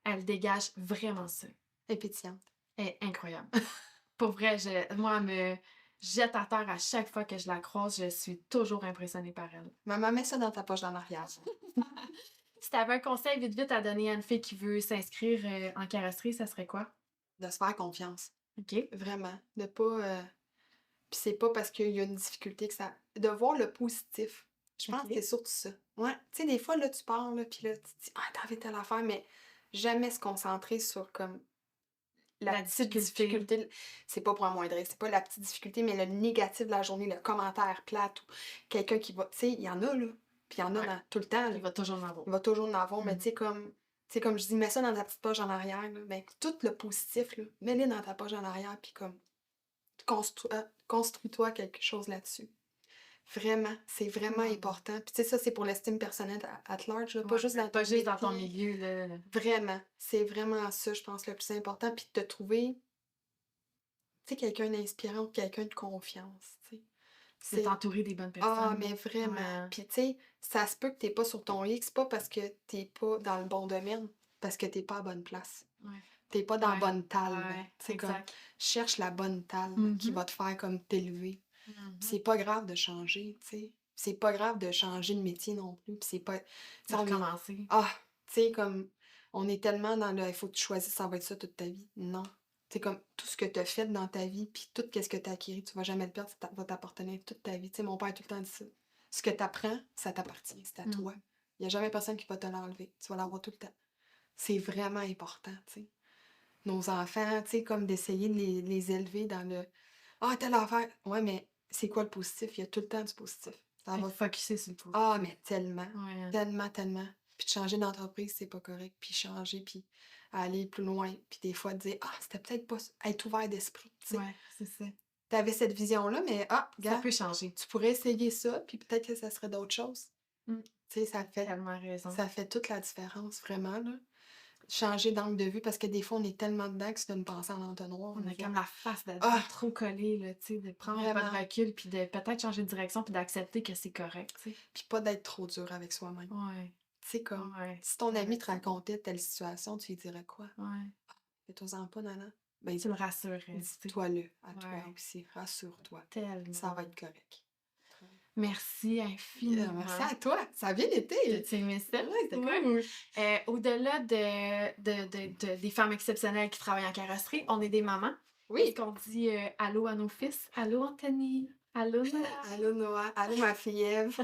Elle dégage vraiment ça. Elle est pétillante. Elle est incroyable. Pour vrai, moi, elle me jette à terre à chaque fois que je la croise. Je suis toujours impressionnée par elle. Maman, mets ça dans ta poche d'en arrière. tu avais un conseil vite vite à donner à une fille qui veut s'inscrire en carrosserie, ça serait quoi? De se faire confiance. OK. Vraiment. De pas. Puis c'est pas parce qu'il y a une difficulté que ça. De voir le positif. Je pense que c'est OK. surtout ça. Ouais. Tu sais, des fois, là, tu pars, là, puis là, tu te dis, ah, t'as envie de telle affaire, mais jamais se concentrer sur comme la La petite difficulté. difficulté. C'est pas pour amoindrir, c'est pas la petite difficulté, mais le négatif de la journée, le commentaire plate ou quelqu'un qui va. Tu sais, il y en a, là. Puis il y en a Ouais. tout le temps, là. Il va toujours en avoir. Il va toujours en avoir, mais Mhm. tu sais, comme je dis, mets ça dans ta petite poche en arrière, là. Ben, tout le positif, là, mets-le dans ta poche en arrière, puis comme, construis-toi quelque chose là-dessus. Vraiment, c'est vraiment Mm. important. Puis tu sais, ça, c'est pour l'estime personnelle at large, là, pas Ouais, juste dans pas ton juste dans ton métier. milieu, là. Vraiment, c'est vraiment ça, je pense, le plus important. Puis de te trouver, tu sais, quelqu'un d'inspirant ou quelqu'un de confiance, tu sais. De C'est t'entourer des bonnes ah, personnes. mais vraiment. Ouais. Puis tu sais, ça se peut que t'es pas sur ton X, pas parce que t'es pas dans le bon domaine, parce que t'es pas à bonne place. Ouais. T'es pas dans la Ouais. bonne talle, là. Ouais. Tu sais, comme, Exact. cherche la bonne talle qui Mhm. va te faire comme t'élever. Puis Mhm. c'est pas grave de changer, tu sais. C'est pas grave de changer de métier non plus. Puis c'est pas. Tu sais, De on est. recommencer. Ah, tu sais, comme. On est tellement dans le. Il faut que tu choisisses, ça va être ça toute ta vie. Non. C'est comme tout ce que tu as fait dans ta vie, puis tout ce que tu as acquis, tu vas jamais le perdre, ça va t'appartenir toute ta vie. Tu sais, mon père a tout le temps dit ça. Ce que tu apprends, ça t'appartient, c'est à toi. Mhm. Il n'y a jamais personne qui va te l'enlever. Tu vas l'avoir tout le temps. C'est vraiment important, tu sais. Nos enfants, tu sais, comme d'essayer de les élever dans le ah, telle affaire. Ouais, mais c'est quoi le positif? Il y a tout le temps du positif. Ça Fait va. que focusser sur le positif. Ah, mais tellement. Ouais. Tellement, tellement. Puis de changer d'entreprise, c'est pas correct. Puis changer, puis aller plus loin. Puis des fois, dire, ah, c'était peut-être pas être ouvert d'esprit. Tu sais, Ouais, c'est ça. t'avais cette vision-là, mais ah, Ça gars, peut changer. tu pourrais essayer ça, puis peut-être que ça serait d'autres choses. Mm. Tu sais, Tellement raison. ça fait toute la différence, vraiment, là. Changer d'angle de vue, parce que des fois, on est tellement dedans que c'est une pensée en entonnoir. On a voit. comme la face de Ah, trop collée, là, tu sais, de prendre un pas de vraiment. recul, puis de peut-être changer de direction, puis d'accepter que c'est correct, tu sais. Puis pas d'être trop dur avec soi-même. Ouais, Tu sais, comme, ouais, si ton t'as ami te raison. racontait telle situation, tu lui dirais quoi? Ouais. Fais-toi-en pas, nana. Ben, Tu le rassurais, tu sais. dis-toi-le à toi Ouais, aussi. Rassure-toi. Ça tellement. va être correct. Merci Merci infiniment. à toi. Ça a bien été. T'as aimé ça? Ouais, c'était Ouais. cool. Au-delà des femmes exceptionnelles qui travaillent en carrosserie, on est des mamans. Est-ce Oui. qu'on dit allô à nos fils? Allô, Anthony? Allô, Noah? Allô, Noah. Allô, ma fille Ève.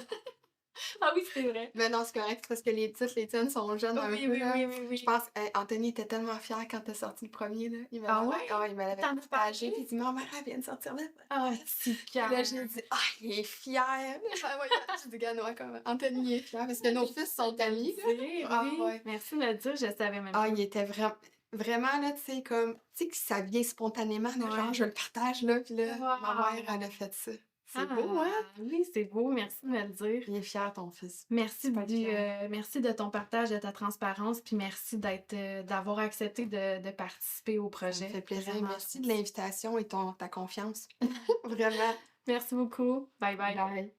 Ah oui, c'est vrai. Mais non, c'est correct, c'est parce que les petites, les tiennes sont jeunes un Oui, peu, oui, là. oui, oui, Je oui. pense, Anthony était tellement fier quand t'as sorti le premier, là. Il Ah m'avait ouais? il me l'avait T'en as partagé, parlé? puis il dit, ma mère, elle vient de sortir là. Ah, si Puis là, cœur. j'ai dit, ah, il est fier. Ah, ouais, j'ai dit, gars, Noah, comme Anthony est fier, parce que nos fils sont amis, là. Ah, Oui, ouais. merci de le dire, je savais même Ah, pas. il était vraiment, là, tu sais, comme, tu sais, que ça vient spontanément, là, genre, Ouais. je le partage, là, puis là, ma mère, elle a Wow. fait ça. C'est beau, hein? Oui, c'est beau, merci de me le dire. Il est fier, ton fils. Merci Pas être fier. merci de ton partage, de ta transparence, puis merci d'avoir accepté de participer au Ça me projet. fait plaisir. Vraiment. Merci de l'invitation et ta confiance. Vraiment. Merci beaucoup. Bye bye. Bye.